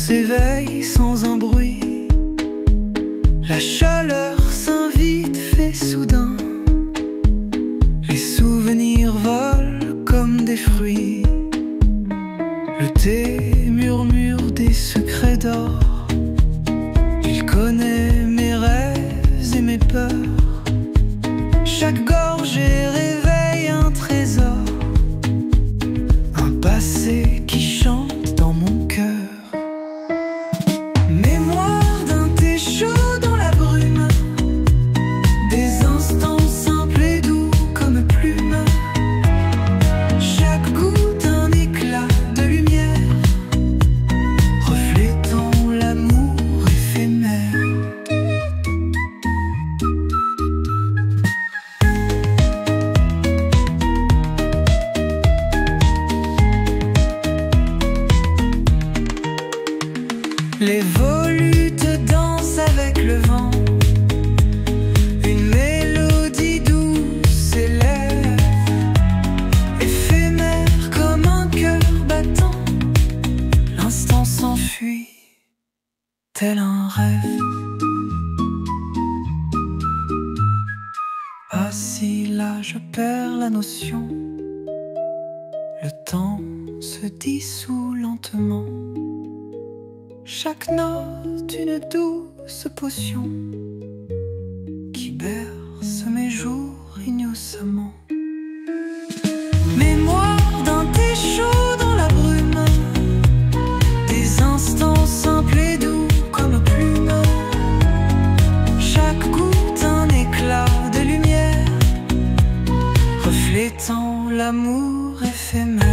s'éveille sans un bruit. La chaleur s'invite, fait soudain. Les souvenirs volent comme des fruits. Le thé murmure des secrets d'or. Il connaît mes rêves et mes peurs. Chaque gorgée réveille un trésor, un passé qui chante dans mon cœur. Mémoire d'un thé chaud dans la brume, des instants simples et doux comme plumes. Chaque goutte un éclat de lumière, reflétant l'amour éphémère. Les volutes dansent avec le vent, une mélodie douce s'élève, éphémère comme un cœur battant. L'instant s'enfuit, tel un rêve. Assis là, je perds la notion. Le temps se dissout lentement. Chaque note une douce potion qui berce mes jours innocemment. Mémoire d'un thé chaud dans la brume, des instants simples et doux comme plumes. Chaque goutte un éclat de lumière, reflétant l'amour éphémère.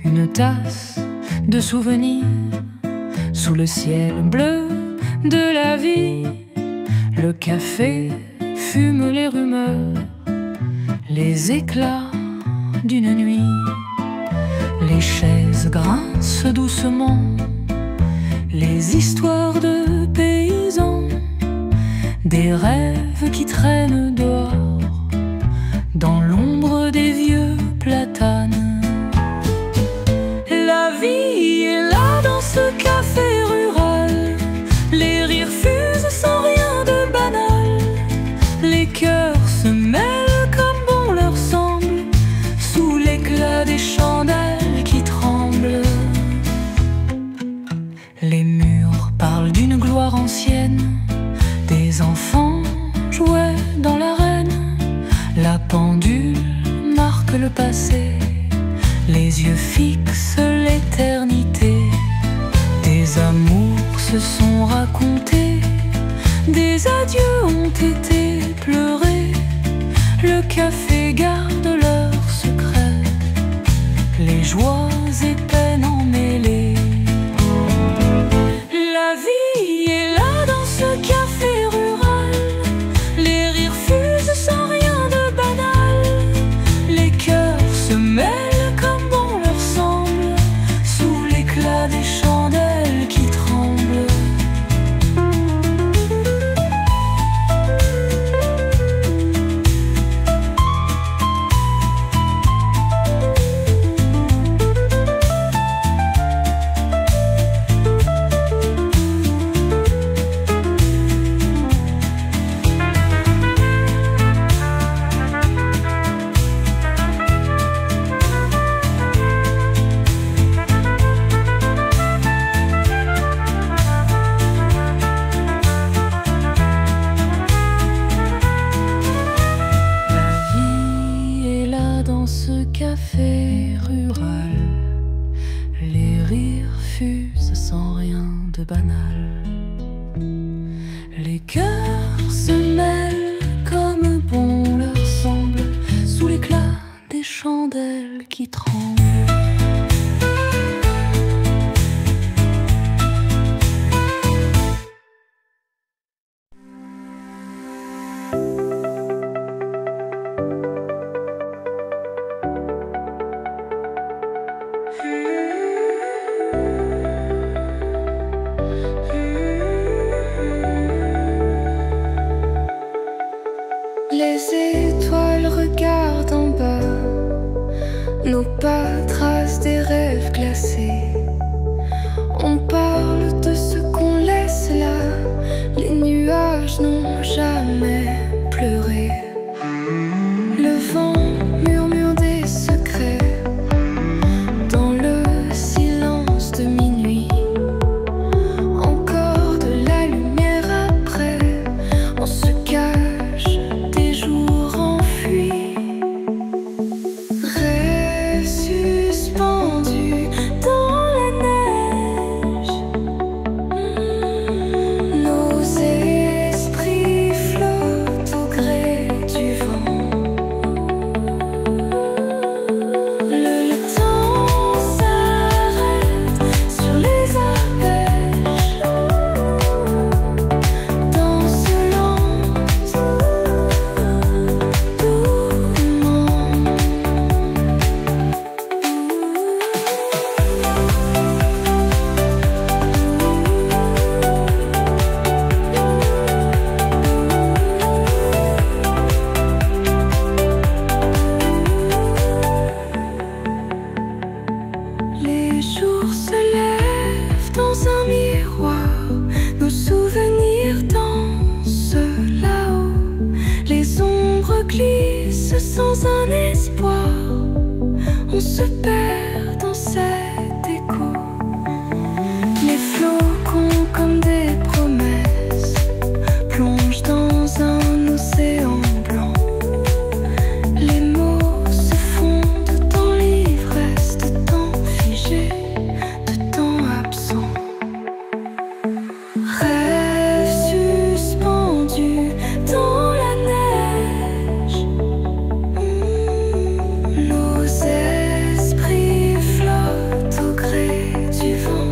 Une tasse de souvenirs sous le ciel bleu de la vie. Le café fume les rumeurs, les éclats d'une nuit. Les chaises grincent doucement, les histoires de paysans, des rêves qui traînent dehors dans l'ombre des vieux platanes. La vie est là dans ce café rural, les rires fusent sans rien de banal. Les cœurs se mêlent comme bon leur semble, sous l'éclat des chandelles qui tremblent. Les murs parlent d'une gloire ancienne, des enfants jouaient dans l'arène. La pendule marque le passé, les yeux fixent l'éternité. Des amours se sont racontés, des adieux ont été pleurés. Le café garde leurs secrets, les joies et peines emmêlées. La vie est là dans ce café rural, les rires fusent sans rien de banal. Les cœurs se mêlent comme bon leur semble, sous l'éclat des chandelles qui tremblent. de banal. Les cœurs se mêlent comme bon leur semble, sous l'éclat des chandelles qui tremblent. Les étoiles regardent en bas, nos pas tracent des rêves glacés. On parle de ce qu'on laisse là, les nuages n'ont jamais pleuré. Le vent murmure des secrets dans le silence de minuit. Encore de la lumière après, on se cache des jours enfuis. Rêves suspendus dans la neige, nos esprits flottent au gré du vent. Le temps s'arrête sur les arpèges, danse lente, les jours se lèvent dans un miroir, nos souvenirs dansent là-haut. Les ombres glissent sans un espoir, on se perd dans cet écho. Les flocons comme des promesses plongent dans un océan blanc. Les mots se fondent dans l'ivresse de temps figé, de temps absent. Rêves suspendus dans la neige, nos esprits flottent au gré du vent.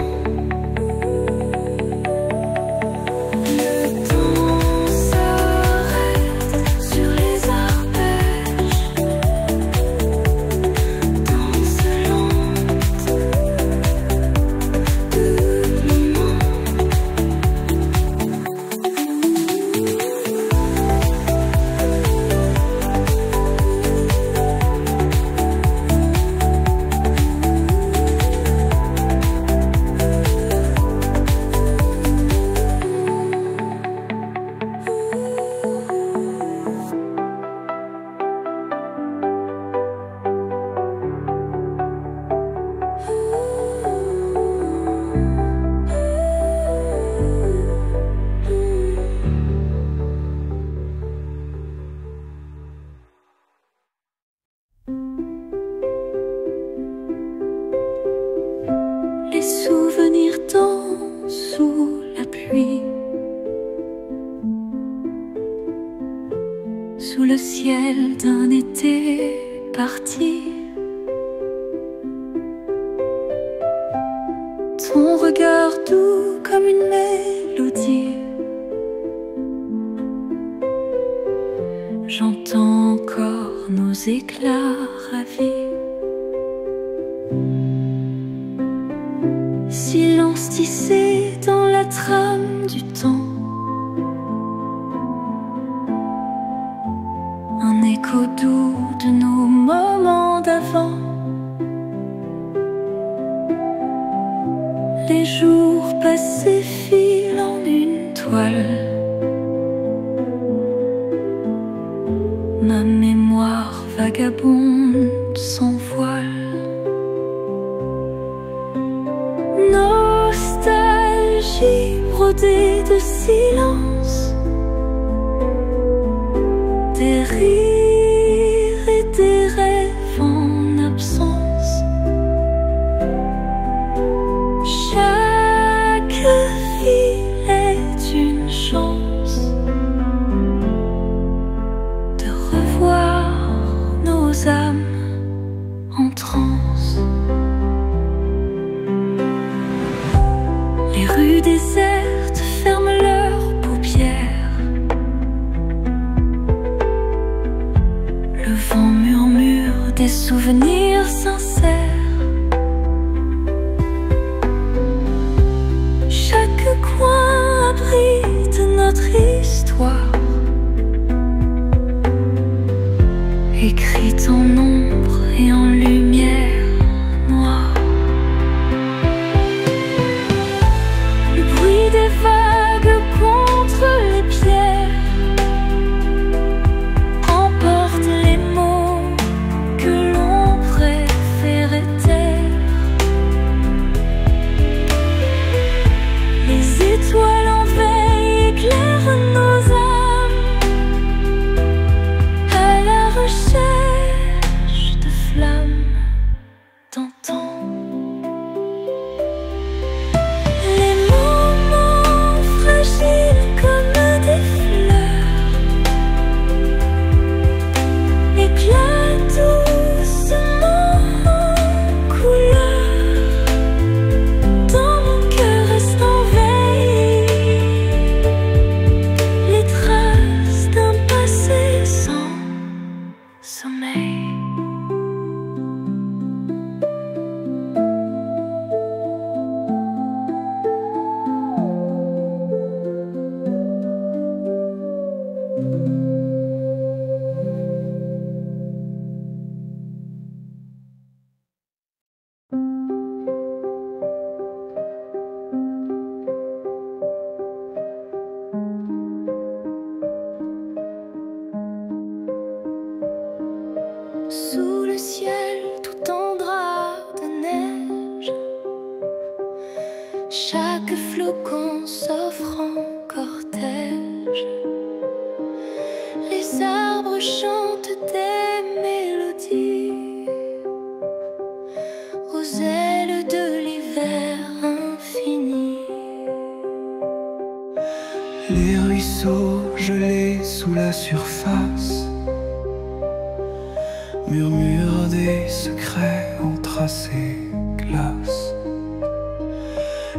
Le temps s'arrête sur les arpèges, danse lente de moments. Les souvenirs dansent sous la pluie, sous le ciel d'un été parti. Ton regard doux comme une mélodie, j'entends encore nos éclats ravis. Silence tissé dans la trame du temps, un écho doux de nos moments d'avant. Les jours passés filent en une toile, ma mémoire vagabonde sans voile. Nostalgie brodée de silence, des rires et des rêves en absence. Chaque désertes ferment leurs paupières. Le vent murmure des souvenirs sincères. Chaque coin abrite notre histoire, écrite en ombre et en lumière noire. Le bruit des vagues contre les pierres emporte les mots que l'on préférait taire. Les étoiles en veille éclairent nos âmes à la recherche de flammes d'antan. Les moments fragiles comme des fleurs éclatent doucement en couleur. Dans mon cœur restent en veille les traces d'un passé sans sommeil. Sous le ciel tout en drap de neige, chaque flocon s'offre en cortège. Les arbres chantent des mélodies aux ailes de l'hiver infini. Les ruisseaux gelés sous la surface murmurent des secrets entrelacés glace.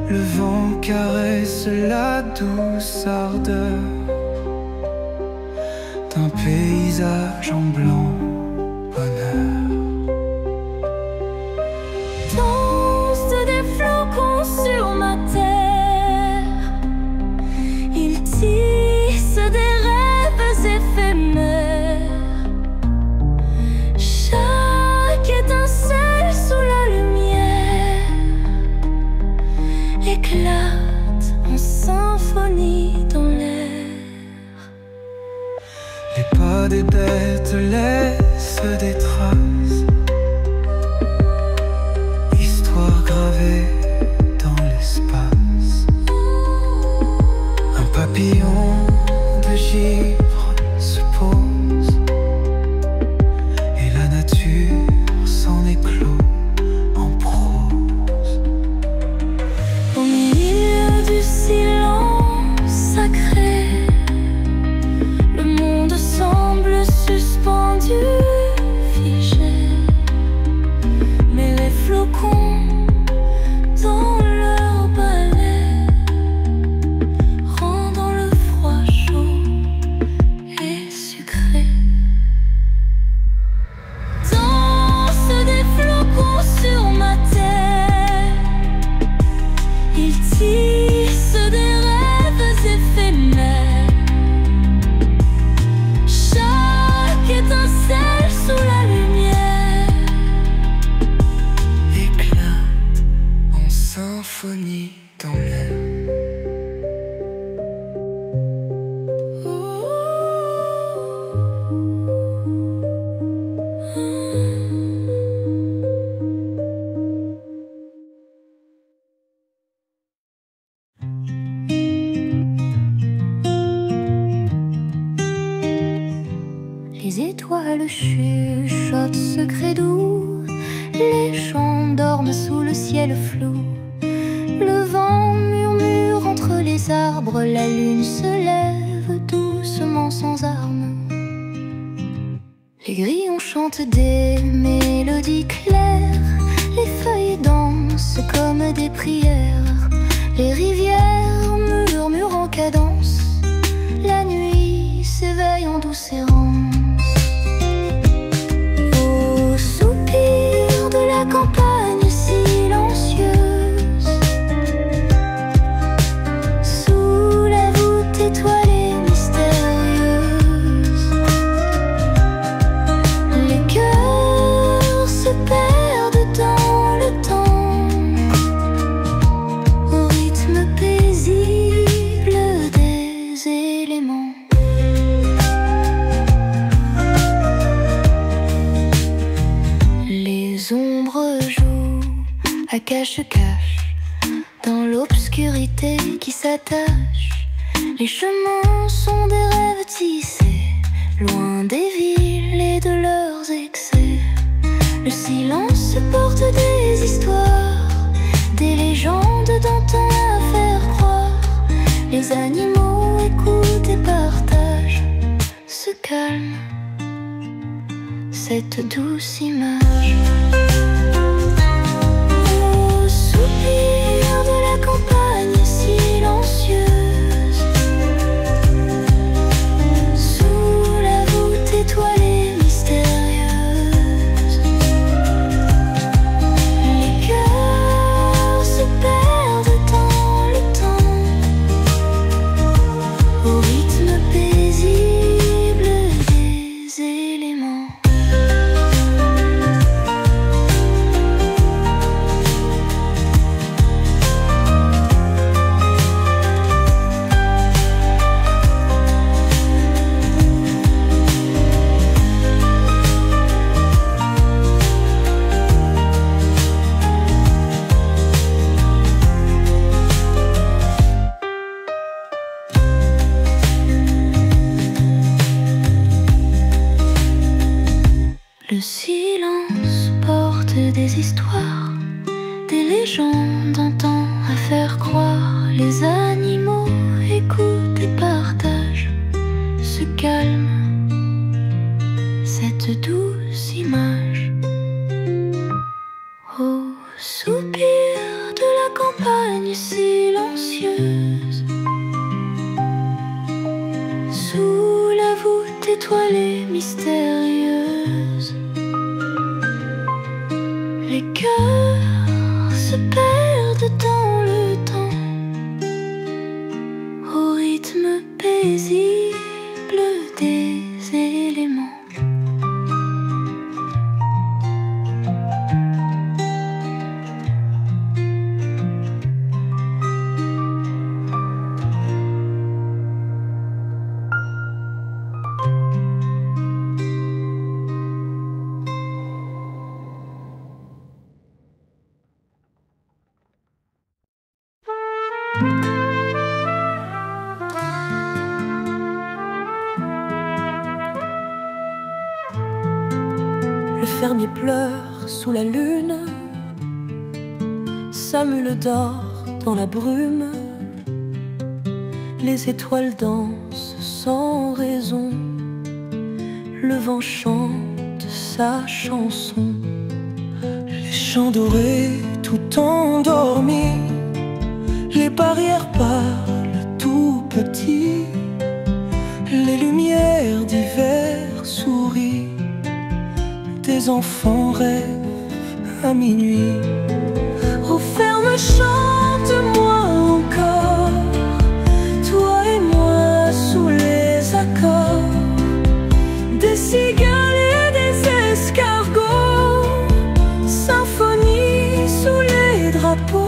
Le vent caresse la douce ardeur d'un paysage en blanc bonheur. Dansent des flocons sur ma terre, ils tissent des rêves éphémères. Chaque étincelle sous la lumière éclate en symphonie dans l'air. Les pas des dettes laissent des traces, histoire gravée dans l'espace. Un papillon de givre se pose et la nature s'en éclot en prose. Au milieu du silence sacré, le monde semble suspendu, figé. Mais les flocons dans leur balai rendant le froid chaud et sucré. Dansent des flocons sur ma terre, ils tissent des rêves éphémères. Chaque étincelle sous la lumière Éclate en symphonie dans l'air. Les étoiles chuchotent secrets doux, les champs dorment sous le ciel flou. Le vent murmure entre les arbres, la lune se lève doucement sans armes. Les grillons chantent des mélodies claires, les feuilles dansent comme des prières, les rivières à cache-cache, dans l'obscurité qui s'attache. Les chemins sont des rêves tissés, loin des villes et de leurs excès. Le silence porte des histoires, des légendes d'antan à faire croire. Les animaux écoutent et partagent ce calme, cette douce image. Au soupir de la campagne silencieuse, sous la voûte étoilée mystérieuse, les cœurs se perdent dans le temps, au rythme paisible des éléments. Le silence porte des histoires, des légendes d'antan à faire croire. Les animaux écoutent et partagent ce calme, cette douce image. Au soupir de la campagne silencieuse, sous la voûte étoilée mystérieuse, les cœurs se perdent dans le temps, au rythme paisible des éléments. Le fermier pleure sous la lune, sa mule dort dans la brume. Les étoiles dansent sans raison, le vent chante sa chanson. Les champs dorés tout endormis, les barrières parlent tout petit, les lumières d'hiver sourient, des enfants rêvent à minuit. Oh ferme, chante-moi encore, toi et moi sous les accords des cigales et des escargots, symphonie sous les drapeaux.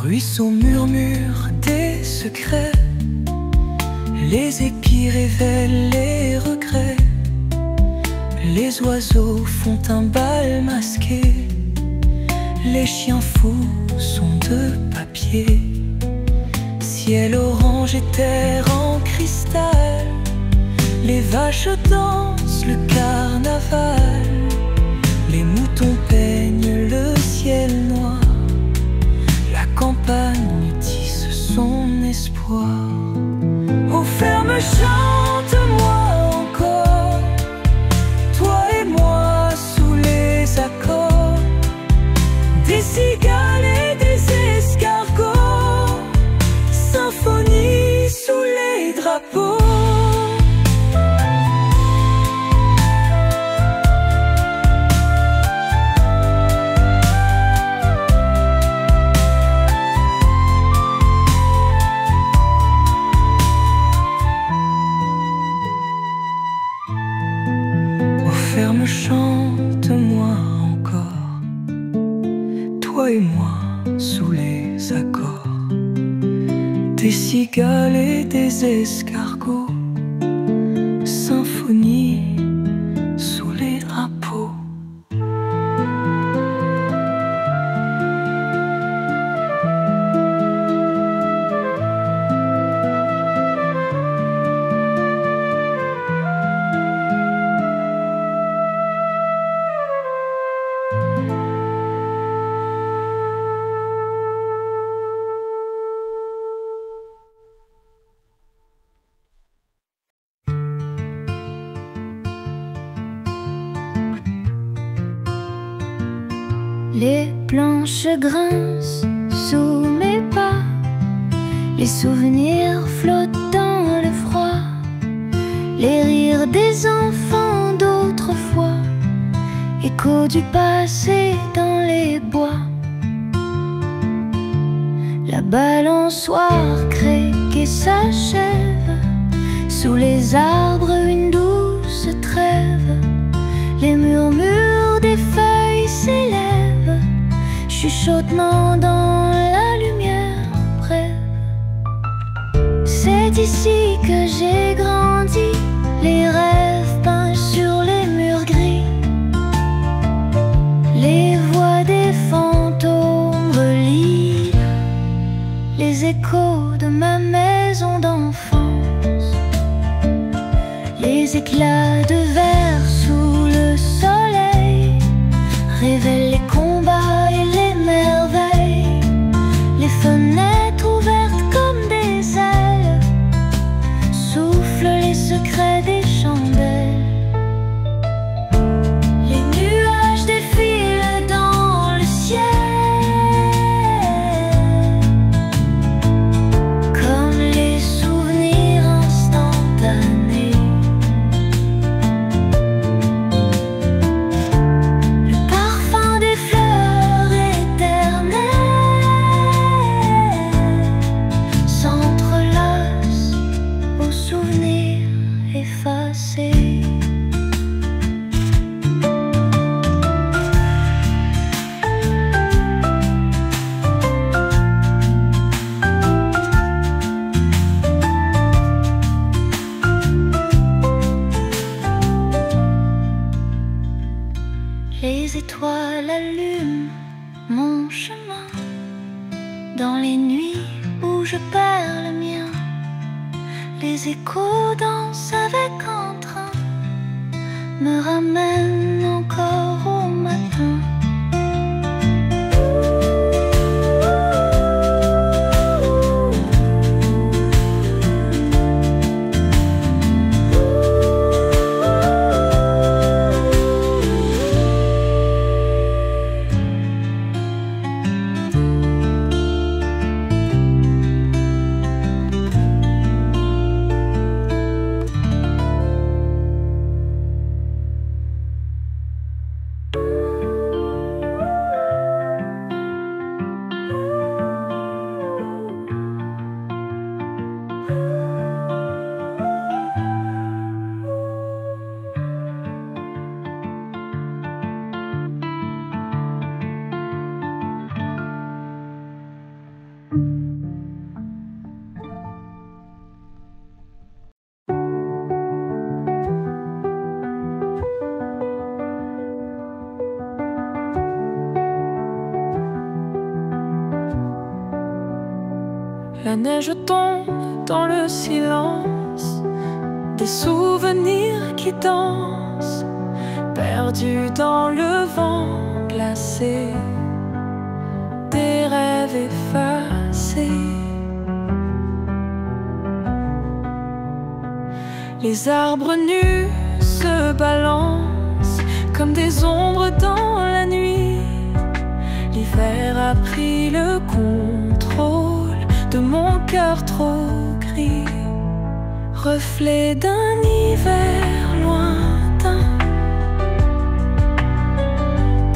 Ruisseau murmure des secrets, les épis révèlent les regrets, les oiseaux font un bal masqué, les chiens fous sont de papier. Ciel orange et terre en cristal, les vaches dansent le carnaval, les moutons peignent le ciel noir, la campagne tisse son espoir. Oh ferme, chante-moi encore, toi et moi sous les accords des cigales et des escargots, symphonie sous les drapeaux. Ferme, chante-moi toi et moi sous les accords des cigales et des escargots, symphonie sous les drapeaux. Les planches grincent sous mes pas, les souvenirs flottent dans le froid, les rires des enfants d'autrefois, écho du passé dans les bois. La balançoire craque et s'achève, sous les arbres une douce trêve, les murmures des feuilles s'élèvent, chuchotement dans la lumière brève. C'est ici que j'ai grandi, les rêves peints sur les murs gris, les voix des fantômes relient les échos de ma maison d'enfance, les éclats de verre sous le soleil révèlent les combats et les merveilles, les fenêtres ouvertes comme des ailes soufflent les secrets des chandelles. Les nuages défilent dans le ciel comme les souvenirs instantanés. Le parfum des fleurs éternelles s'entrelace aux souvenirs effacés. Les étoiles allument mon chemin dans les nuits où je perds le mien. Les échos dansent avec entrain, me ramènent encore au matin. La neige tombe dans le silence, des souvenirs qui dansent, perdus dans le vent glacé, des rêves effacés. Les arbres nus se balancent comme des ombres dans la nuit. L'hiver a pris le contrôle de mon cœur trop gris, reflet d'un hiver lointain.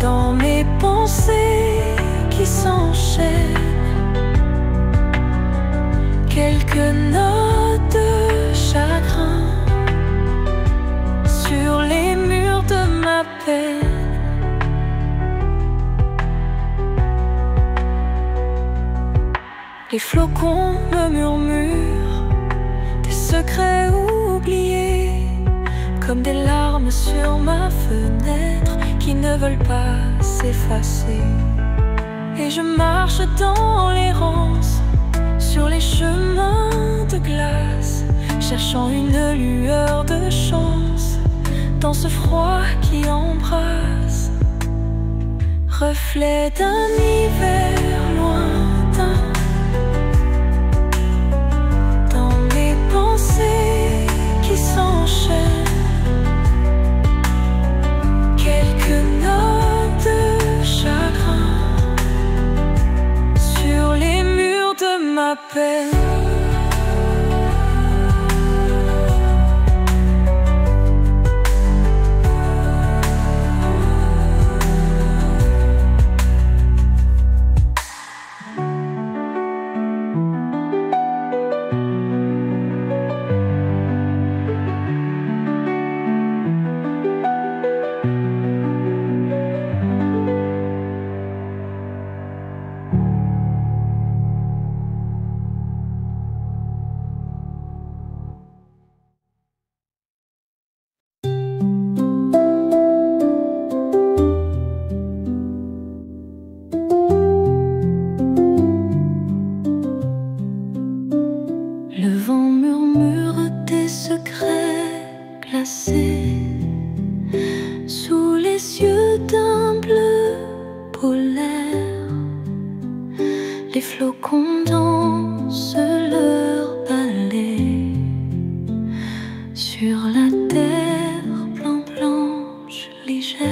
Dans mes pensées qui s'enchaînent, quelques notes de chagrin sur les murs de ma peine. Les flocons me murmurent des secrets oubliés, comme des larmes sur ma fenêtre qui ne veulent pas s'effacer. Et je marche dans l'errance sur les chemins de glace, cherchant une lueur de chance dans ce froid qui embrasse. Reflet d'un hiver lointain, dans mes pensées qui s'enchaînent, quelques notes de chagrin sur les murs de ma peine. Le vent murmure des secrets glacés sous les yeux d'un bleu polaire. Les flocons dansent leur ballet sur la terre blanche légère.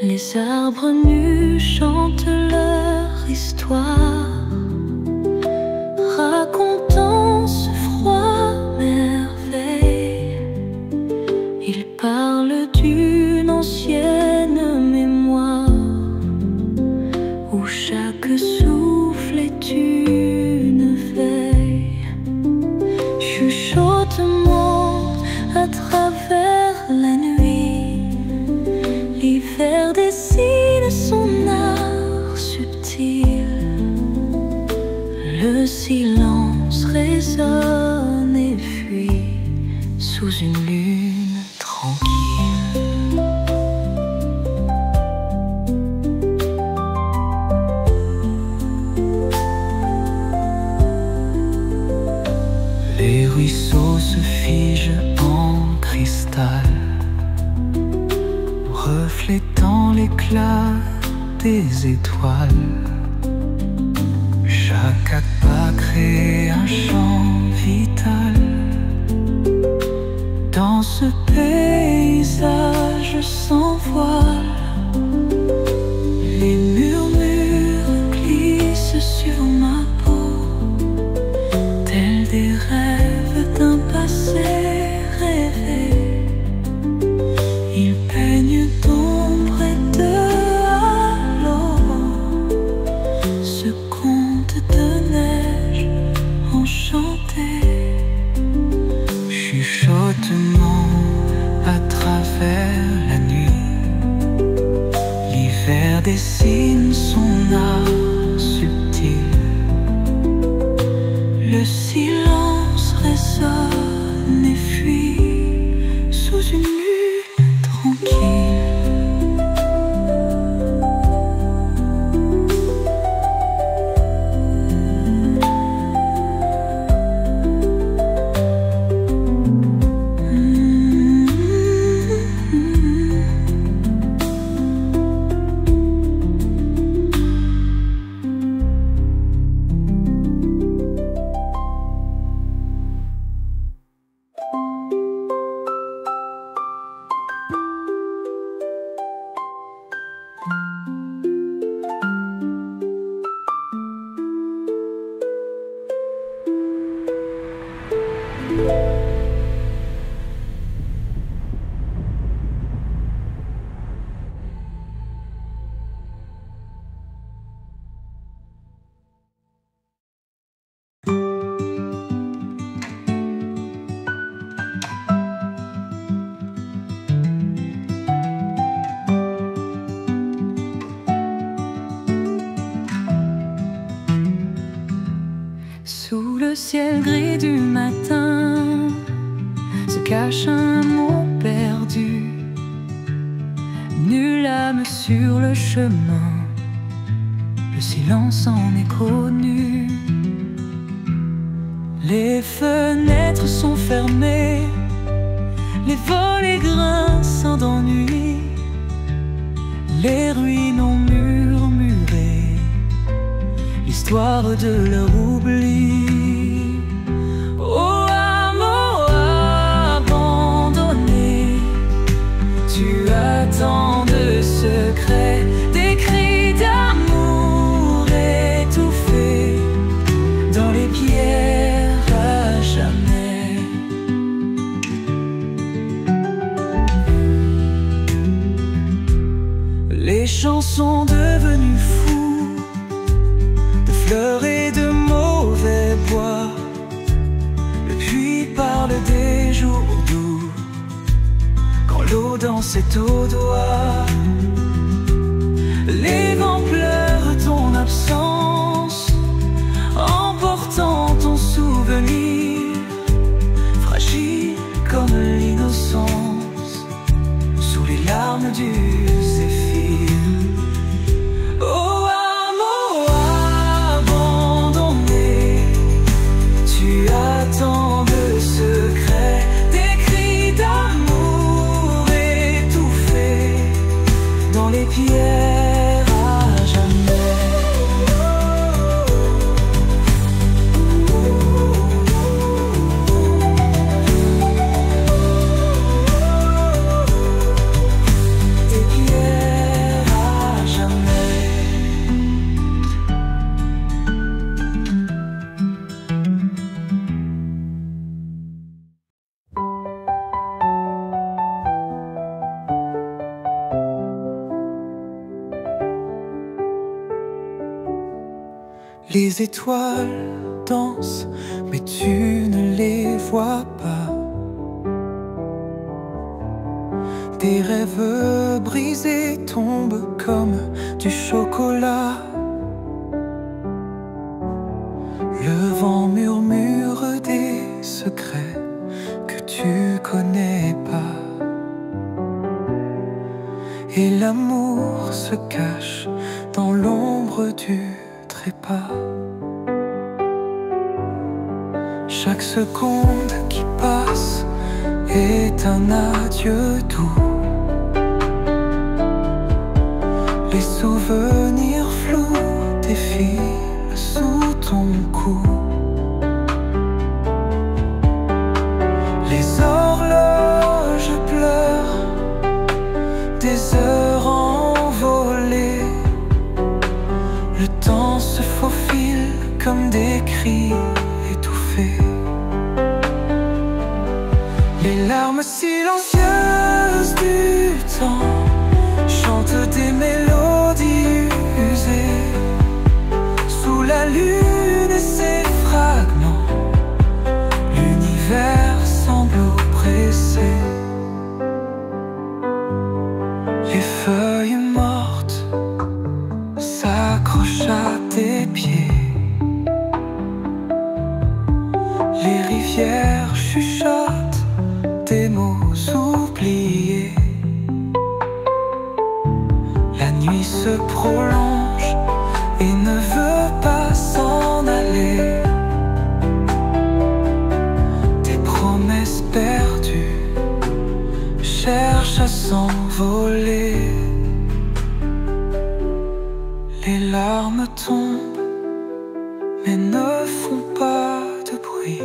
Les arbres nus chantent leur histoire, racontant ce froid merveille. Il parle d'une ancienne mémoire où chaque souffle est une veille. Chuchotement à travers la nuit, l'hiver dessine son art subtil. Le silence résonne et fuit sous une lune tranquille. Les ruisseaux se figent en cristal, reflétant l'éclat des étoiles. Chaque pas crée un chant vital dans ce paysage sans voile. Les murmures glissent sur ma peau, tels des rêves d'un passé rêvé. Ils peignent d'ombre et de halo ce conte de neige enchanté. Chuchotement à travers la nuit, l'hiver dessine son art subtil. Le silence résonne et fuit sous une lune tranquille. ciel gris du matin se cache un mot perdu. Nulle âme sur le chemin, le silence en est connu. Les fenêtres sont fermées, les volets grincent d'ennui, les ruines ont murmuré l'histoire de leur oubli. Oh, amour abandonné, tu as tant de secrets, des cris d'amour étouffés dans les pierres à jamais. Les champs sont devenus fous de fleurs et de mauvais bois. Le puits parle des jours doux quand l'eau dansait aux doigts. Les vents pleurent ton absence, emportant ton souvenir, fragile comme l'innocence, sous les larmes du zéphyr. Oh, amour abandonné, tu as tant de secrets, des cris d'amour étouffés dans les pierres à jamais. Des pierres à jamais. Les étoiles dansent, mais tu ne les vois pas. Tes rêves brisés tombent comme du chocolat. Le vent murmure des secrets que tu connais pas. Et l'amour se cache dans l'ombre du trépas. Chaque seconde qui passe est un adieu doux. Les souvenirs flous défilent sous ton cou. Les horloges pleurent des heures envolées. Le temps se faufile comme des cris étouffés. Les larmes silencieuses du temps chantent des mélodies usées. Sous la lune et ses fragments, l'univers semble oppressé. Les feuilles mortes s'accrochent à tes pieds. Les rivières chuchotent des mots oubliés. La nuit se prolonge et ne veut pas s'en aller. Tes promesses perdues cherchent à s'envoler. Les larmes tombent mais ne font pas de bruit.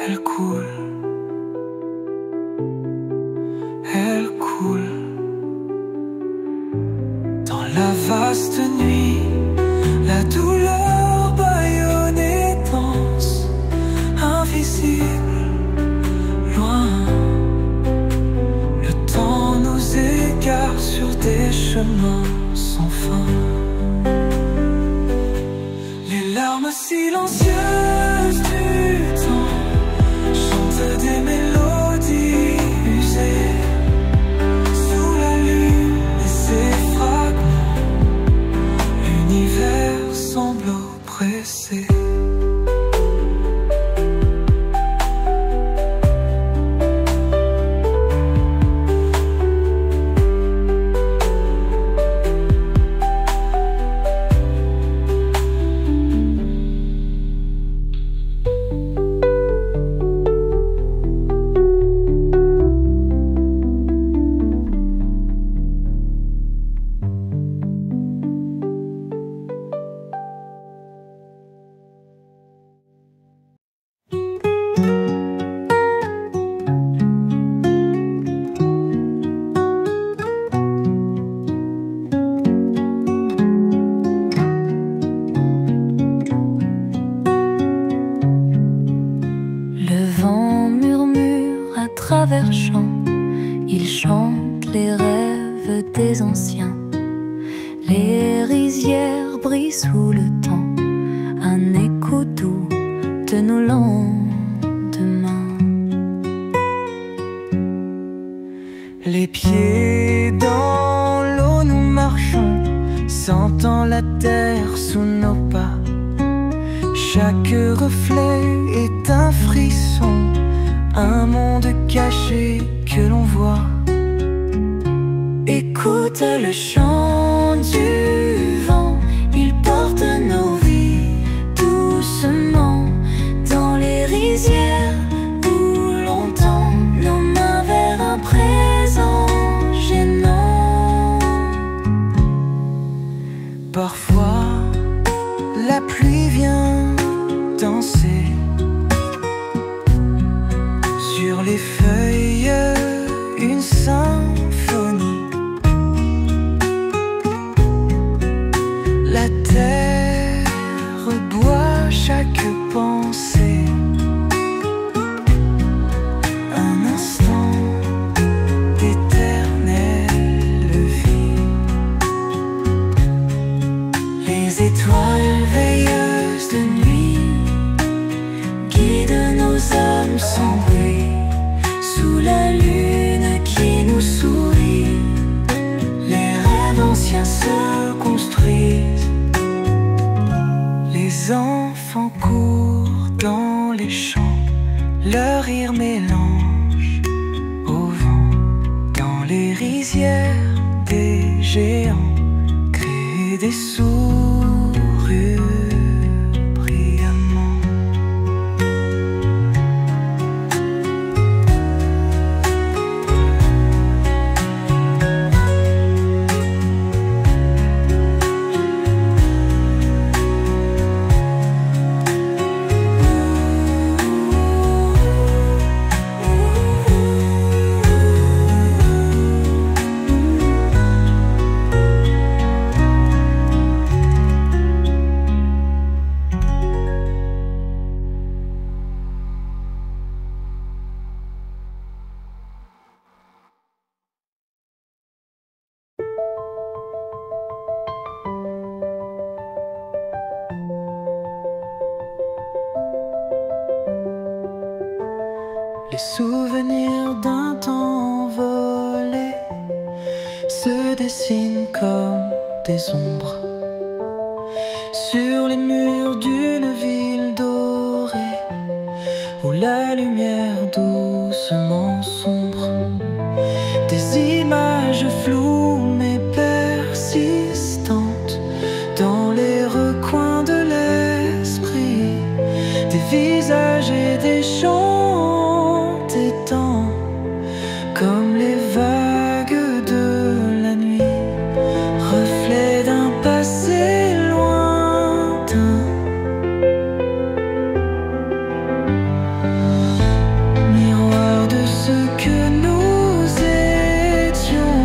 Elles coulent, elles coulent dans la vaste nuit. La douleur bâillonnée danse, invisible, loin. Le temps nous égare sur des chemins sans fin. Les larmes silencieuses du temps chantent des mélodies usées. Sous la lune et ses fragments, l'univers semble oppressé. travers champs, il chante les rêves des anciens. Les rizières brillent sous le temps, un écho doux de nos lendemains. Les pieds dans l'eau, nous marchons, sentant la terre sous nos pas. Chaque reflet est un frisson, un monde caché que l'on voit. Écoute le chant du vent, il porte nos vies doucement dans les rizières où l'on tend nos mains vers un présent gênant. Parfois, la pluie vient danser sur les feuilles, une symphonie. La terre boit chaque pensée, un instant d'éternelle vie. Les étoiles veilleuses de nuit guident nos âmes sans bruit, sous la lune qui nous sourit. Les rêves anciens se construisent. Les enfants courent dans les champs, leur rire mélange au vent. Dans les rizières, des géants créent des sourires brillamment. Les souvenirs d'un temps volé se dessinent comme des ombres sur les murs d'une ville dorée où la lumière doucement sombre. Des images floues mais persistantes dans les recoins de l'esprit, des visages et des chants comme les vagues de la nuit, reflets d'un passé lointain. Miroir de ce que nous étions,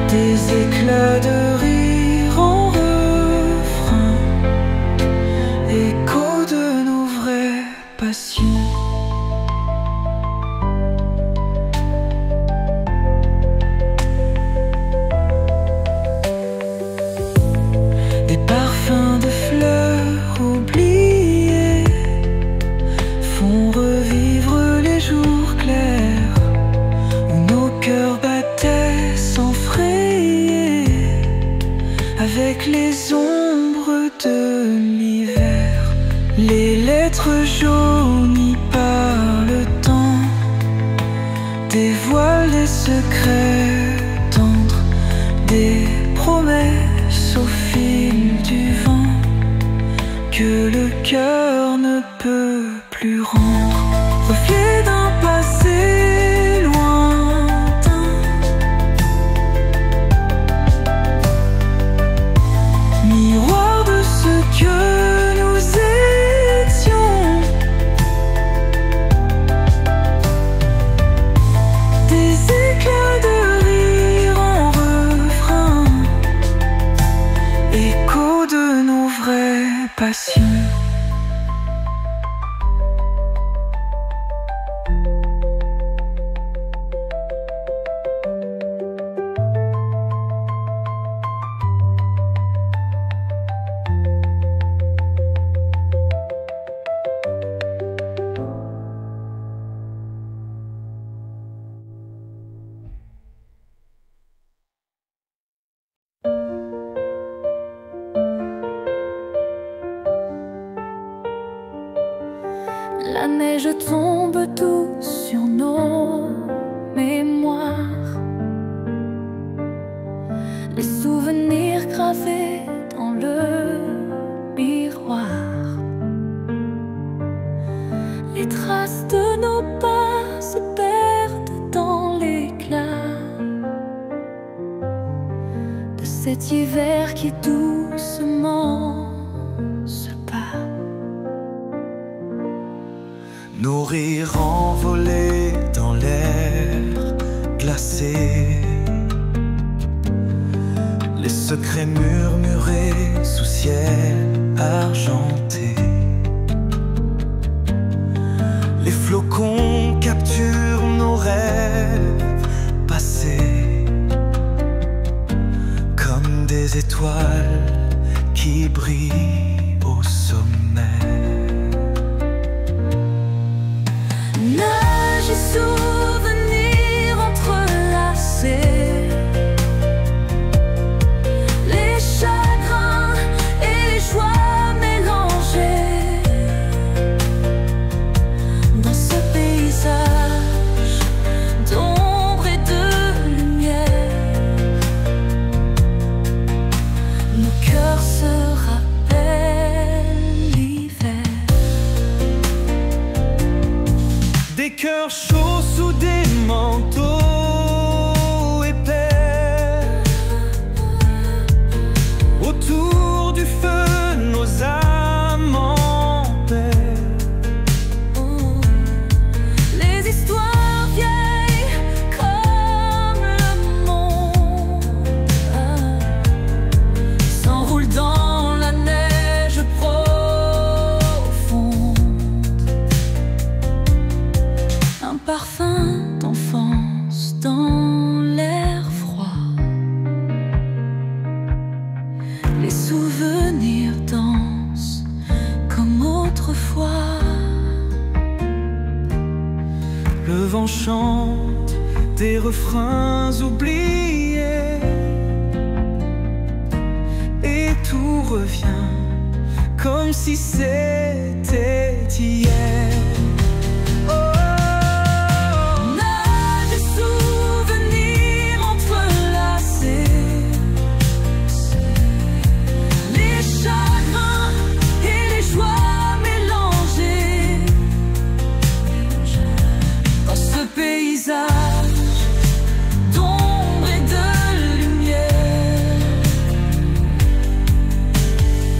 des éclats de rire en refrain, écho de nos vraies passions. Des parfums de fleurs oubliés font revivre les jours clairs où nos cœurs battaient sans frayer avec les ombres de l'hiver. Les lettres jaunies par le temps dévoilent les secrets tendres, des promesses au fil du vent que le cœur ne peut plus rendre. Reflet d'un passé lointain, miroir de ce que nous étions, des éclats de rire en refrain, écho de nos vraies passions. neige tombe tout sur nos mémoires, les souvenirs gravés dans le miroir, les traces de nos pas se perdent dans l'éclat de cet hiver qui doucement se bat. Nos rires envolés dans l'air glacé, les secrets murmurés sous ciel argenté. Les flocons capturent nos rêves passés, comme des étoiles qui brillent au sommet. Nage et souvenirs entrelacés, les chagrins et les joies mélangées dans ce paysage d'ombre et de lumière. Nos cœurs se rappellent l'hiver. Des cœurs chauds sous des manteaux épais, autour du feu nos âmes en paix. Les histoires vieilles comme le monde s'enroulent dans la neige profonde. Un parfum d'enfance dans l'air froid, les souvenirs dansent comme autrefois. Le vent chante des refrains oubliés, et tout revient comme si c'était hier. Nage et souvenirs entrelacés, les chagrins et les joies mélangées dans ce paysage d'ombre et de lumière.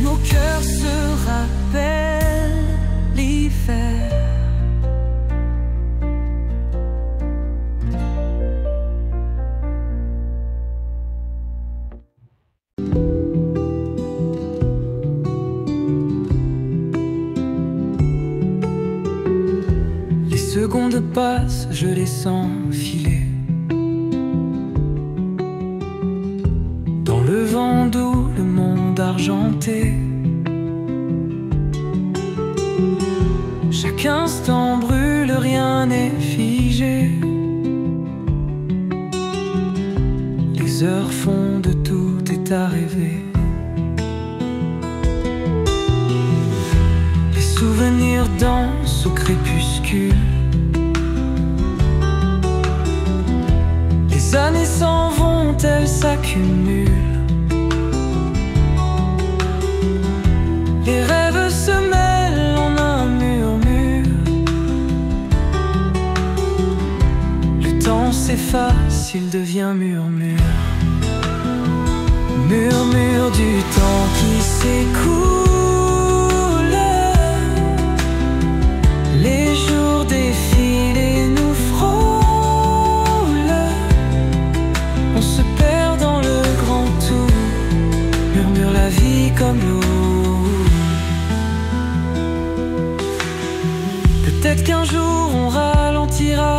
Nos cœurs se rappellent l'hiver. Les secondes passent, je les sens filer dans le vent doux, le monde argenté. Chaque instant brûle, rien n'est figé. Les heures fondent, tout est à rêver. Les souvenirs dansent au crépuscule. Les années s'en vont, elles s'accumulent. Les rêves se mêlent en un murmure. Le temps s'efface, il devient murmure. Murmure du temps qui s'écoule. Les jours défilent et nous frôlent. On se perd dans le grand tout. Murmure la vie comme l'eau. Peut-être qu'un jour on ralentira.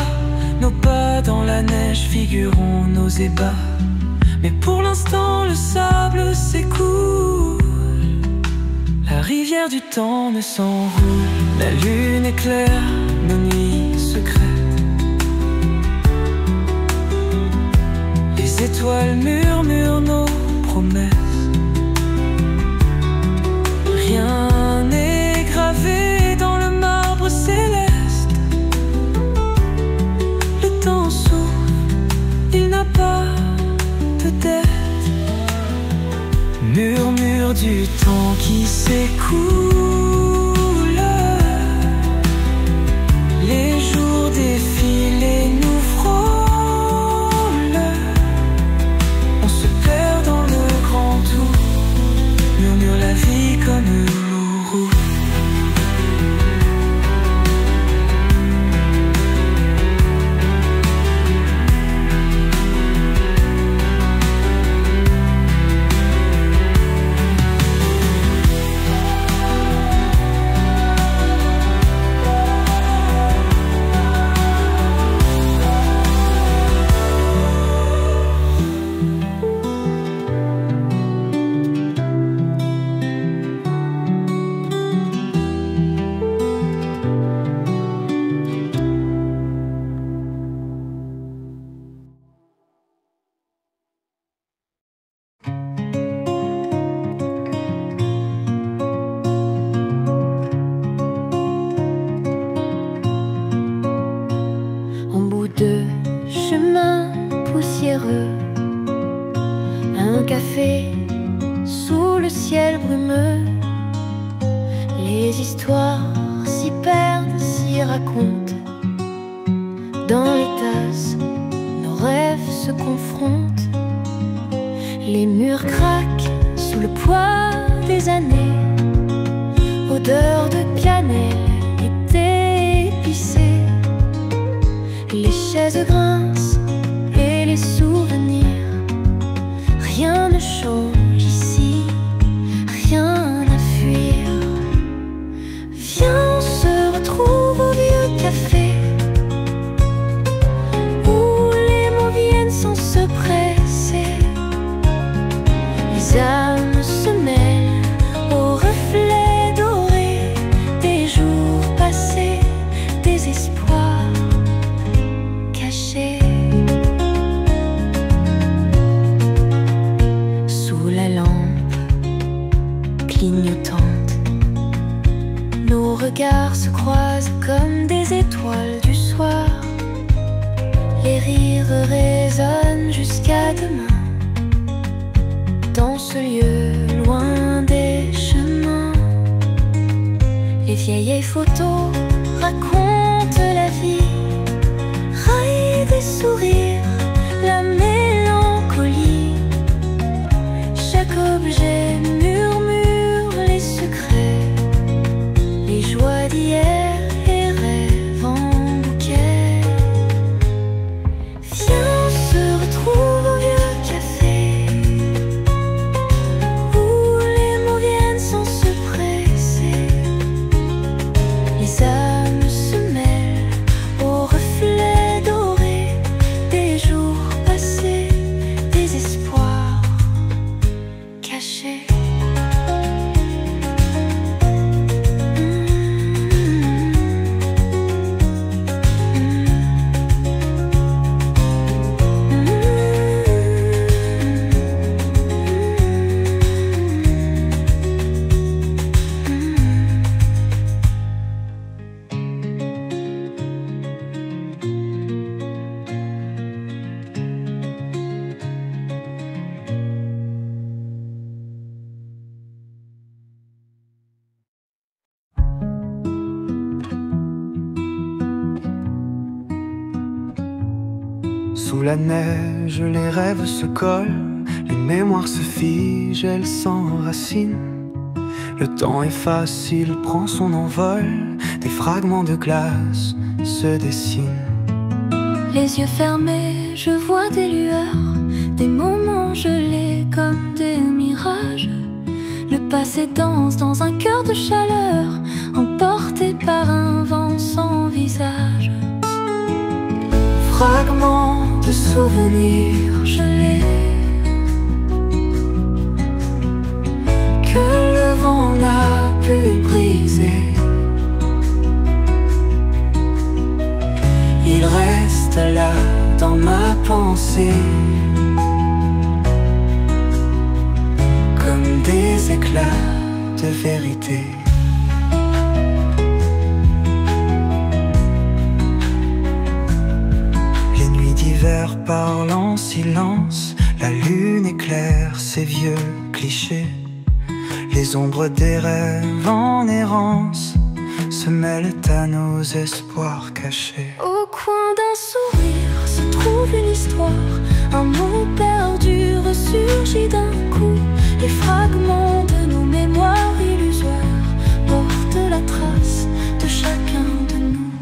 Nos pas dans la neige figureront nos ébats. Mais pour l'instant le sable s'écoule. La rivière du temps ne s'enroule. La lune éclaire nos nuits secrètes. Les étoiles murmurent nos promesses. Rien n'est gravé dans le marbre céleste. du temps qui s'écoule. Les jours défilent et nous frôlent. On se perd dans le grand tour, murmure la vie comme lourou. Un café sous le ciel brumeux. Les histoires s'y perdent, s'y racontent. Dans les tasses, nos rêves se confrontent. Les murs craquent sous le poids des années. Odeur de cannelle, été épicé. Les chaises grincent et les souvenirs. Rien ne change ici, rien à fuir. Viens, on se retrouve au vieux café, où les mots viennent sans se presser. Les âmes se mêlent aux reflets dorés des jours passés, des espoirs cachés. Clignotante, nos regards se croisent comme des étoiles du soir. Les rires résonnent jusqu'à demain, dans ce lieu loin des chemins. Les vieilles photos racontent la vie, raillent des sourires, la mélancolie. Chaque objet murmure les secrets, les joies d'hier et rêves en bouquet. Viens, on se retrouve au vieux café, où les mots viennent sans se presser. Les âmes se mêlent aux reflets dorés des jours passés, des espoirs cachés. Sous la neige, les rêves se collent, les mémoires se figent, elles s'enracinent. Le temps est facile, prend son envol, des fragments de glace se dessinent. Les yeux fermés, je vois des lueurs, des moments gelés comme des mirages. Le passé danse dans un cœur de chaleur, emporté par un vent sans visage. Fragments de souvenirs gelés que le vent n'a pu briser. Il reste là dans ma pensée, comme des éclats de vérité. Les nuits d'hiver parlent en silence, la lune éclaire ces vieux clichés. Les ombres des rêves en errance se mêlent à nos espoirs cachés. Au coin d'un sourire se trouve une histoire, un mot perdu ressurgit d'un coup. Les fragments de nos mémoires illusoires portent la trace de chacun de nous.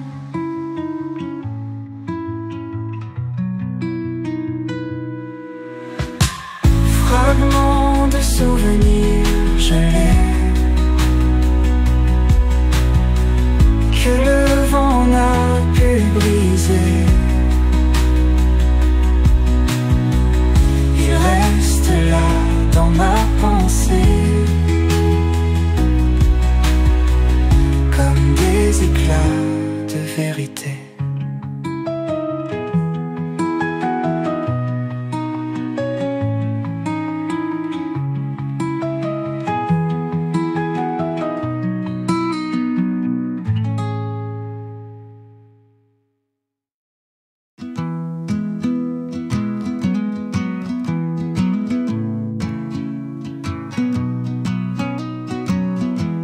Fragments de souvenirs gelés que le vent n'a pu briser. Il reste là dans ma pensée comme des éclats de vérité.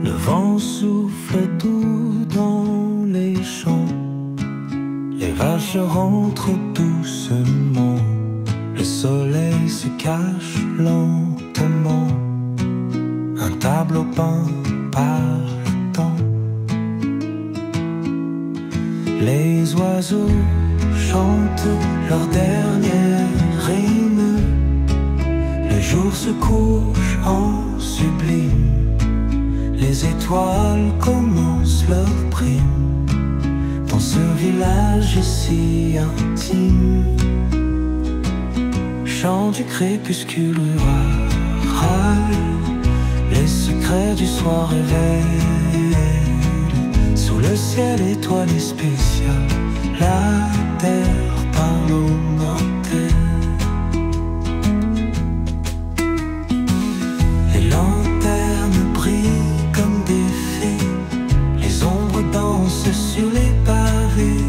Le vent souffle doux dans les champs, les vaches rentrent doucement, le soleil se cache lentement, un tableau peint par le temps. Les oiseaux chantent leur dernière rime, le jour se couche en sublime. Les étoiles commencent leur prime dans ce village si intime. Chant du crépuscule rural, les secrets du soir révèlent. Sous le ciel étoilé spécial, la terre parle aux mortels. Les lanternes brillent comme des fées, les ombres dansent sur les pavés.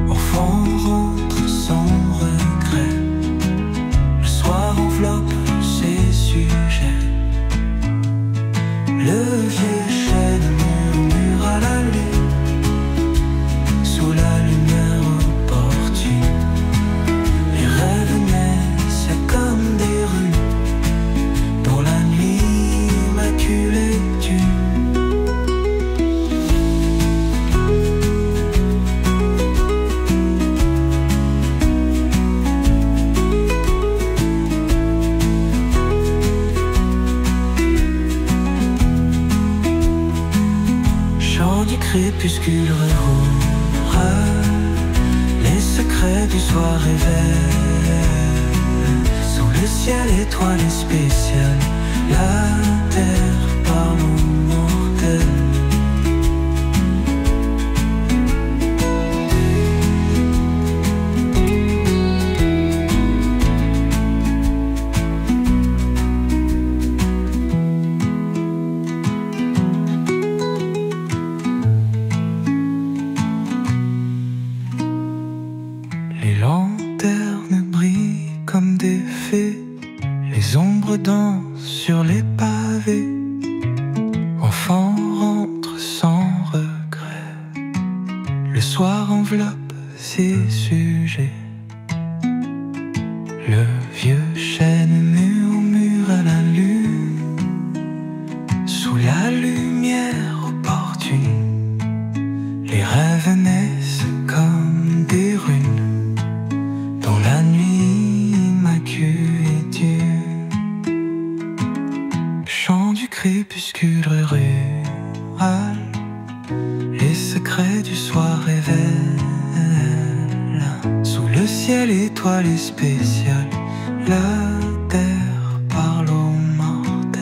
Enfants rentrent sans regret, le soir enveloppe ses sujets. Le vieux chêne murmure à la lune, sous la lumière opportune. Les rêves naissent comme des rues dans la nuit immaculée d'une. Chant du crépuscule rural, les secrets du soir révèlent. Sous le ciel étoilé spécial, la terre parle aux mortels. Les lanternes brillent comme des fées, les ombres dansent sur les pavés. Enfants rentrent sans regret, le soir enveloppe ses sujets. Le vieux chêne murmure à la lune, sous la lumière opportune. Les rêves naissent comme des runes dans la nuit immaculée d'une. Chant du crépuscule rural, les secrets du soir révèlent. Sous le ciel étoilé spécial, la terre parle aux mortels.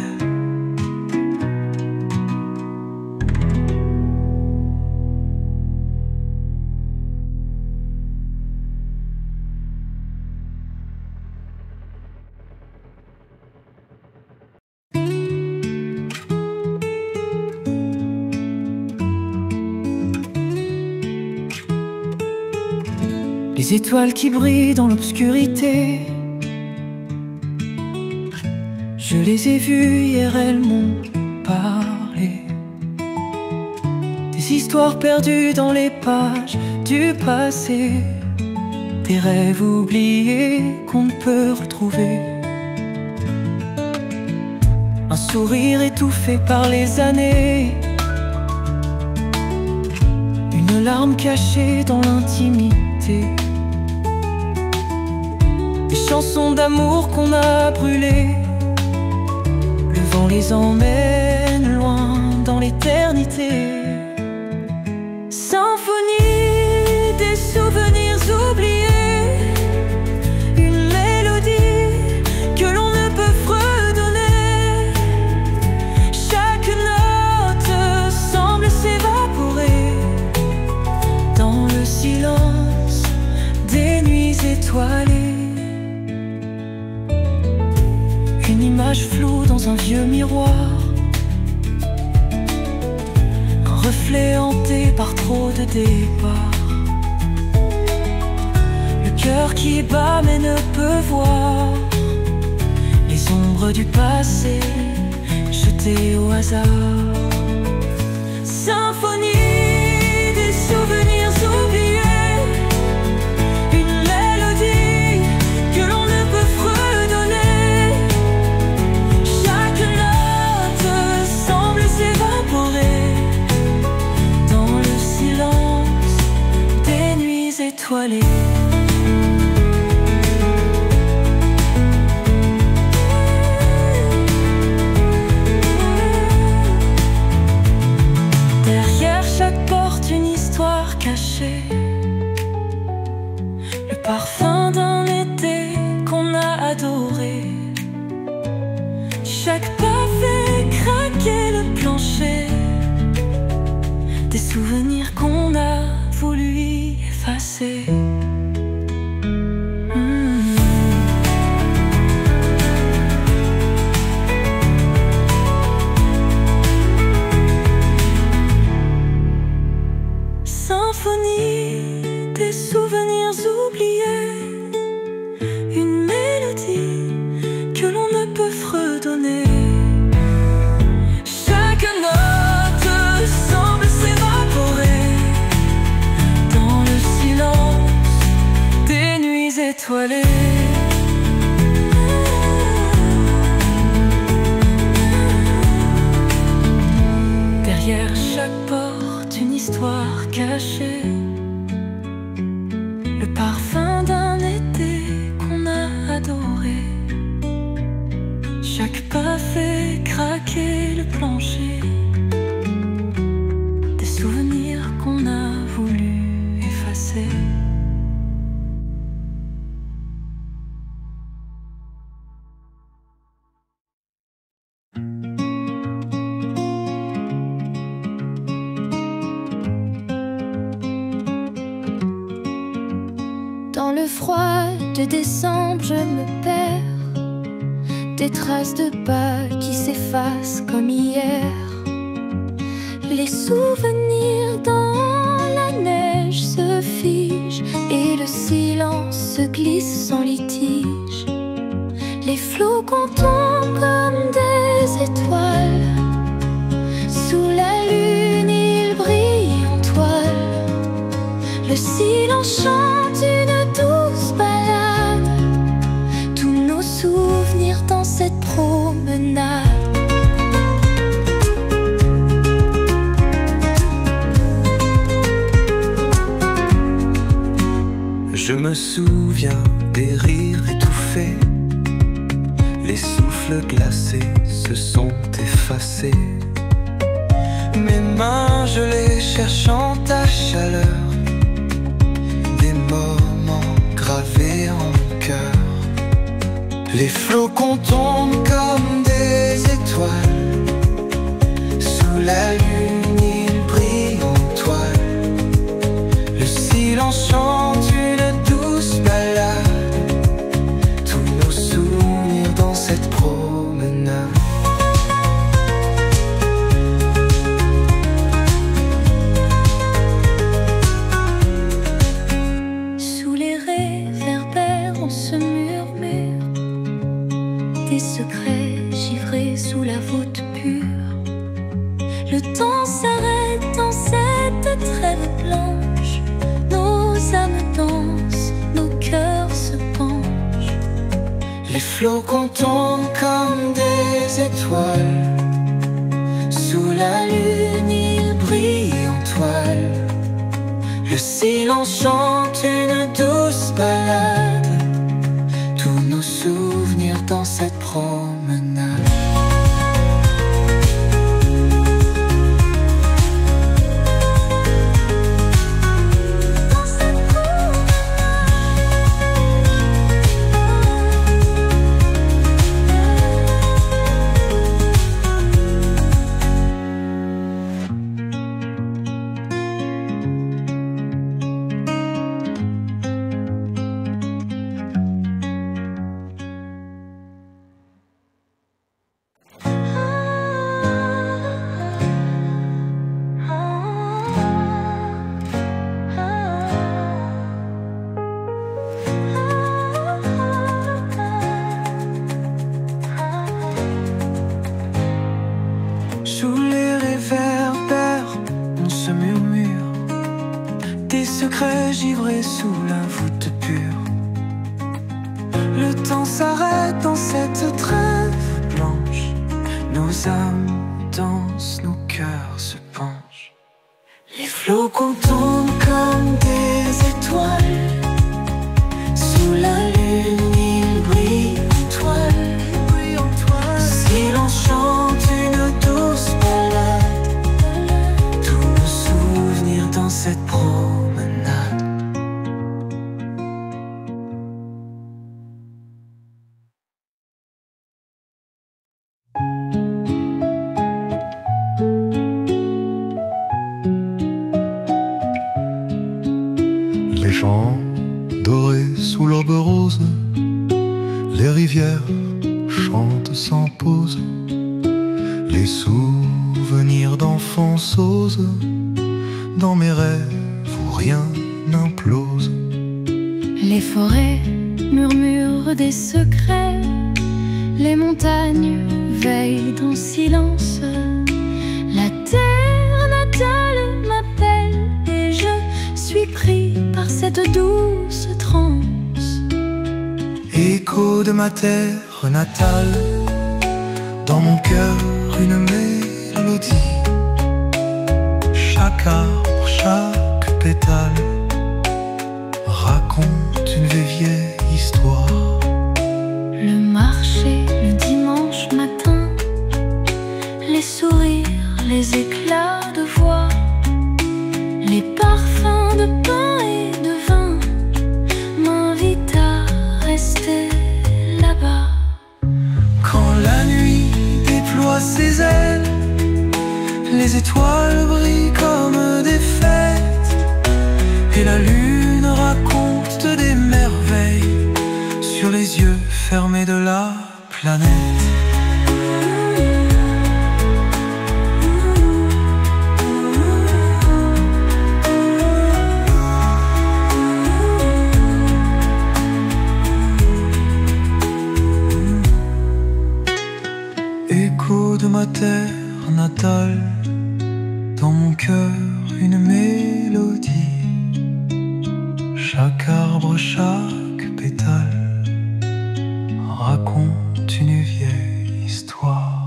Les étoiles qui brillent dans l'obscurité, Je les ai vus hier, elles m'ont parlé des histoires perdues dans les pages du passé, des rêves oubliés qu'on ne peut retrouver. Un sourire étouffé par les années, une larme cachée dans l'intimité, des chansons d'amour qu'on a brûlées. Le vent les emmène loin dans l'éternité. Symphonie des souvenirs oubliés, une mélodie que l'on ne peut fredonner. Chaque note semble s'évaporer dans le silence des nuits étoilées. Une image floue dans un vieux miroir, un reflet hanté par trop de départs. Le cœur qui bat mais ne peut voir les ombres du passé jetées au hasard. Symphonie des souvenirs oubliés, une mélodie que l'on ne peut fredonner. Chaque note semble s'évaporer dans le silence des nuits étoilées. Derrière chaque porte, une histoire cachée, le parfum d'un été qu'on a adoré. Chaque pas fait craquer le plancher, des souvenirs qu'on a voulu effacer. Symphonie des souvenirs oubliés, une mélodie que l'on ne peut fredonner. Chaque note semble s'évaporer dans le silence des nuits étoilées. Derrière chaque porte, une histoire cachée, le parfum d'un été qu'on a adoré. Chaque pas fait craquer le plancher, des souvenirs qu'on a voulu effacer. Dans le froid de décembre, je me perds, des traces de pas qui s'effacent comme hier. Les souvenirs dans la neige se figent et le silence se glisse sans litige. Les flocons tombent comme des étoiles, sous la lune ils brillent en toile. Le silence chante une douce balade, tous nos souvenirs dans cette promenade. Je me souviens des rires étouffés, les souffles glacés se sont effacés. Mes mains, je les cherche en ta chaleur, des moments gravés en cœur. Les flocons tombent comme des étoiles, sous la lune ils brillent en toile. Le silence chante une douce balade, tous nos souvenirs dans cette promenade. Sous les réverbères on se murmure des secrets Les flocons tombent comme des étoiles. Sous la lune, ils brillent en toile. Le silence chante une douce ballade. Tous nos souvenirs dans cette promenade. Sous les réverbères, on se murmure des secrets givrés sous la voûte pure. Le temps s'arrête dans cette trêve blanche. Nos âmes dansent, nos cœurs se penchent. Les flocons tombent comme des étoiles. Sous la lune, ils brillent en toile. Le silence chante une douce ballade. Tous nos souvenirs dans cette promenade. Les champs dorés sous l'aube rose, les rivières chantent sans pause, les souvenirs d'enfance osent. Dans mes rêves où rien n'implose. Les forêts murmurent des secrets, les montagnes veillent dans silence. La terre natale m'appelle et je suis pris par cette douce transe. Écho de ma terre natale, dans mon cœur une mélodie. Chaque arbre, chaque pétale raconte une vieille histoire. Le marché, le dimanche matin, les sourires, les éclats de voix, les parfums de pain et de vin m'invitent à rester là-bas. Quand la nuit déploie ses ailes, les étoiles brillent comme des fêtes, et la lune raconte des merveilles sur les yeux fermés de la planète. Écho de ma terre natale, dans mon cœur une mélodie. Chaque arbre, chaque pétale raconte une vieille histoire.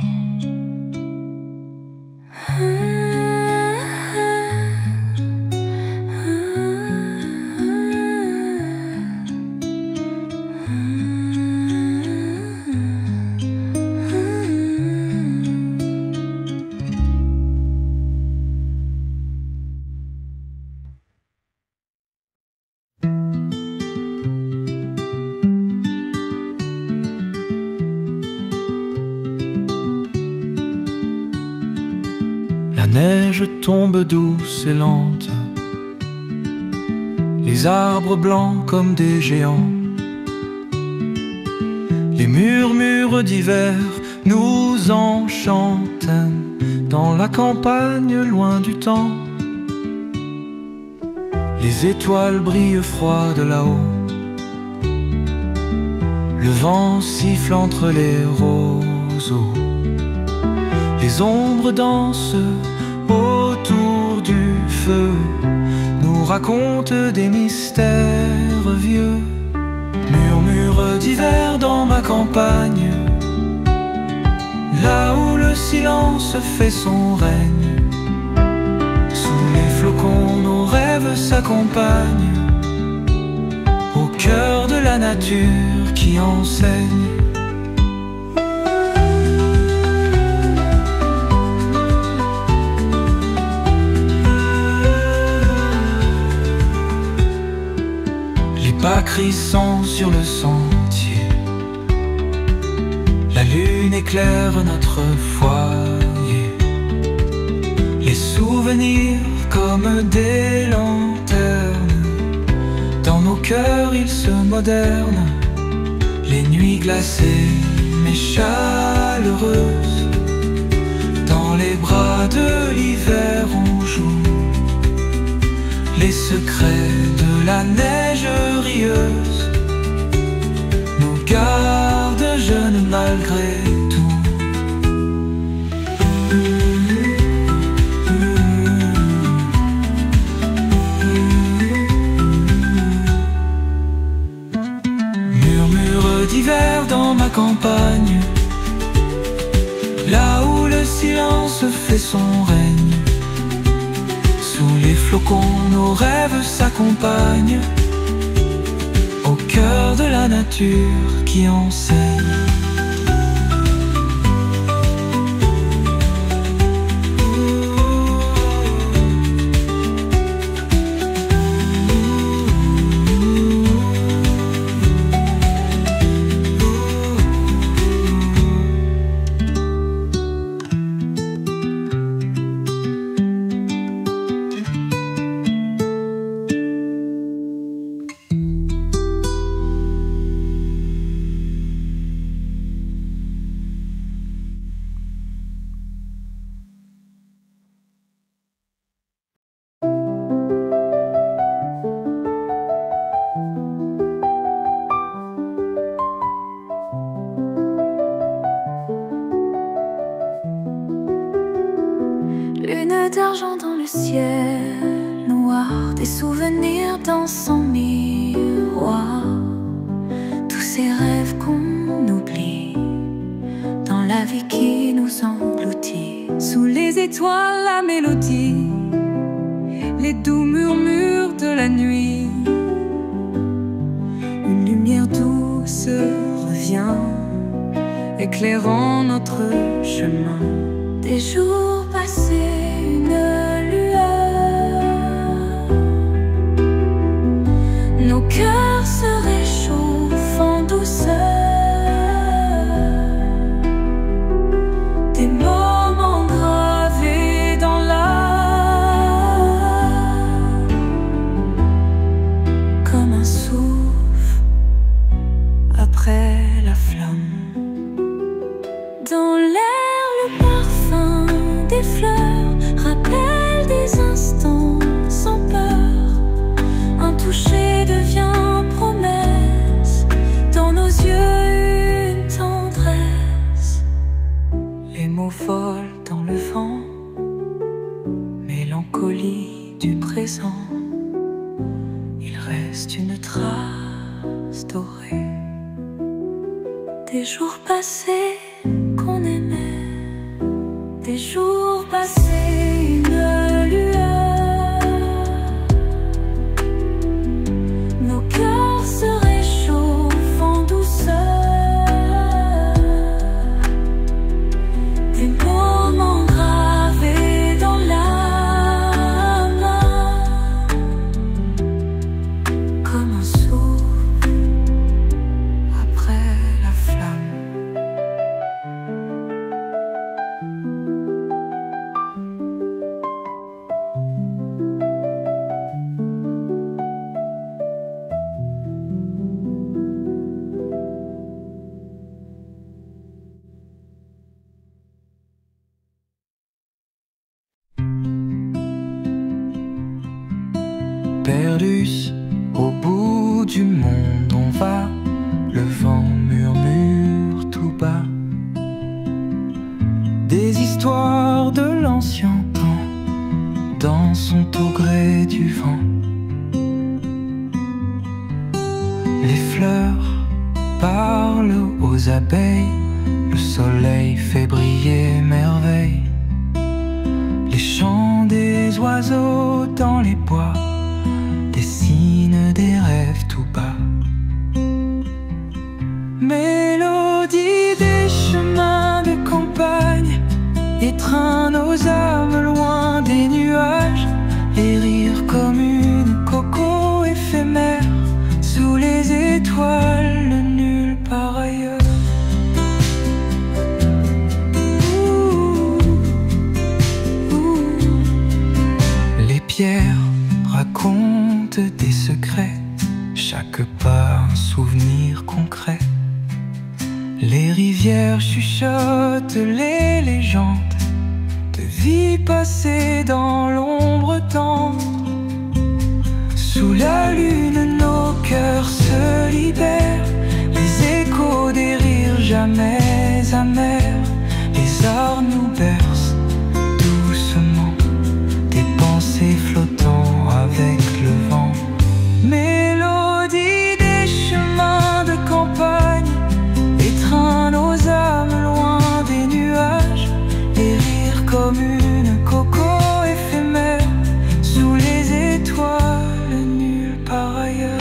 La neige tombe douce et lente, les arbres blancs comme des géants. Les murmures d'hiver nous enchantent dans la campagne loin du temps. Les étoiles brillent froides là-haut, le vent siffle entre les roseaux. Les ombres dansent autour du feu, nous racontent des mystères vieux. Murmures d'hiver dans ma ma campagne, là où le silence fait son règne. Sous les flocons, nos rêves s'accompagnent, au cœur de la nature qui enseigne. Les pas crissant sur le sentier, la lune éclaire notre foyer. Les souvenirs comme des lanternes, dans nos cœurs ils se modernent. Les nuits glacées mais chaleureuses, dans les bras de l'hiver on joue les secrets de la neige rieuse, nous gardent jeunes malgré tout. Murmure d'hiver dans ma campagne, là où le silence fait son règne. Sous les flocons, nos rêves s'accompagnent, au cœur de la nature qui enseigne. Lune d'argent dans le ciel noir, des souvenirs dans son miroir. Tous ces rêves qu'on oublie, dans la vie qui nous engloutit. Sous les étoiles, la mélodie, les doux murmures de la nuit. Une lumière douce revient, éclairant notre chemin. Des jours passés, une lueur, nos cœurs se réchauffent en douceur. Des moments gravés dans l'âme, comme un souffle après la flamme. Dans l'air, le parfum des fleurs rappelle des instants sans peur. Un toucher devient promesse, dans nos yeux une tendresse. Les mots volent dans le vent, mélancolie du présent. Il reste une trace dorée des jours passés qu'on aimait, des jours passés, une lueur. Nos cœurs se réchauffent en douceur. Des moments gravés dans l'âme, comme un souffle après la flamme. parle aux abeilles, le soleil fait briller merveille. Les chants des oiseaux dans les bois dessinent des rêves tout bas. Mélodie des chemins de campagne étreint nos âmes loin des nuages. Et rire comme une coco éphémère sous les étoiles, nulle part ailleurs. Les pierres racontent des secrets, chaque pas un souvenir concret. Les rivières chuchotent les légendes de vie passée dans l'ombre tendre. Sous la lune, nos cœurs se libèrent, les échos des rires jamais amers. Les arts nous bercent doucement, des pensées flottant avec le vent. Mélodie des chemins de campagne étreint nos âmes loin des nuages. Et rire comme une coco éphémère sous les étoiles, nulle part ailleurs.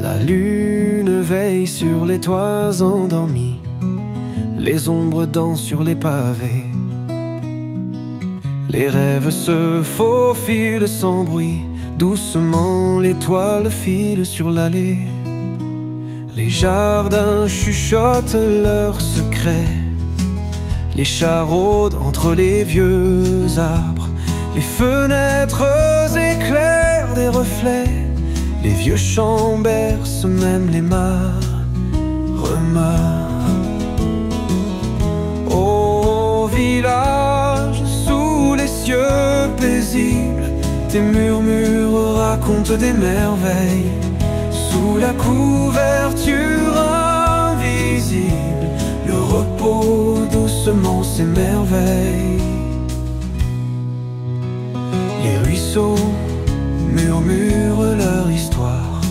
La lune veille sur les toits endormis, les ombres dansent sur les pavés. Les rêves se faufilent sans bruit, doucement l'étoile file sur l'allée. Les jardins chuchotent leurs secrets, les chats rôdent entre les vieux arbres. Les fenêtres éclairent des reflets, les vieux chants bercent même les maremats. Au village, sous les cieux paisibles, tes murmures racontent des merveilles. Sous la couverture invisible, le repos doucement s'émerveille. Les ruisseaux murmurent leur histoire,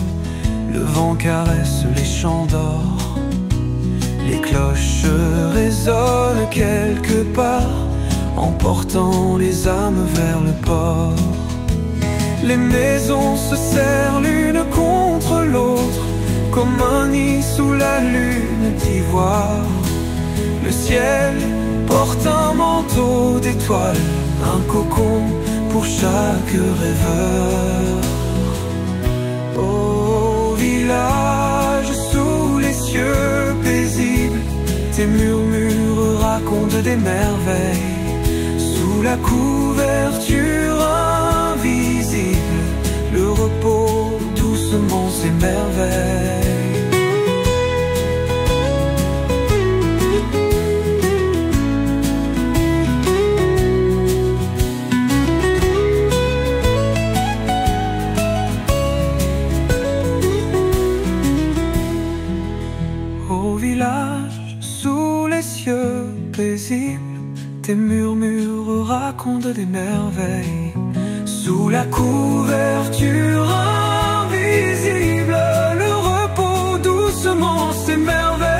le vent caresse les champs d'or. Les cloches résonnent quelque part, emportant les âmes vers le port. Les maisons se serrent l'une contre l'autre, comme un nid sous la lune d'ivoire. Le ciel porte un manteau d'étoiles, un cocon pour chaque rêveur. Au village, sous les cieux paisibles, tes murmures racontent des merveilles. Sous la couverture invisible, le repos doucement s'émerveille. Au village, sous les cieux paisibles, tes murmures racontent des merveilles. Sous la couverture invisible, le repos doucement s'émerveille.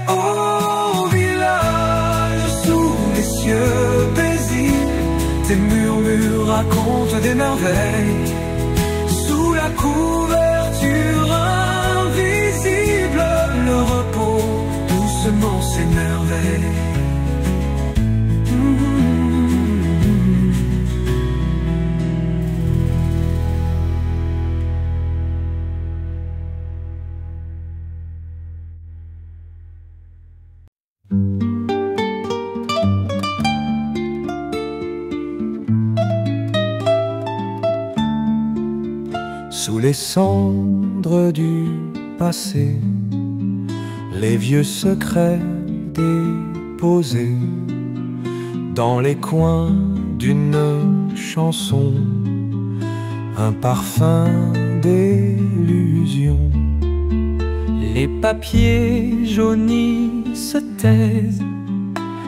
Au village, sous les cieux paisibles, tes murmures racontent des merveilles. Sous la couverture invisible, le repos doucement s'émerveille. Sous les cendres du passé, les vieux secrets déposés dans les coins d'une chanson, un parfum d'illusion. Les papiers jaunis se taisent,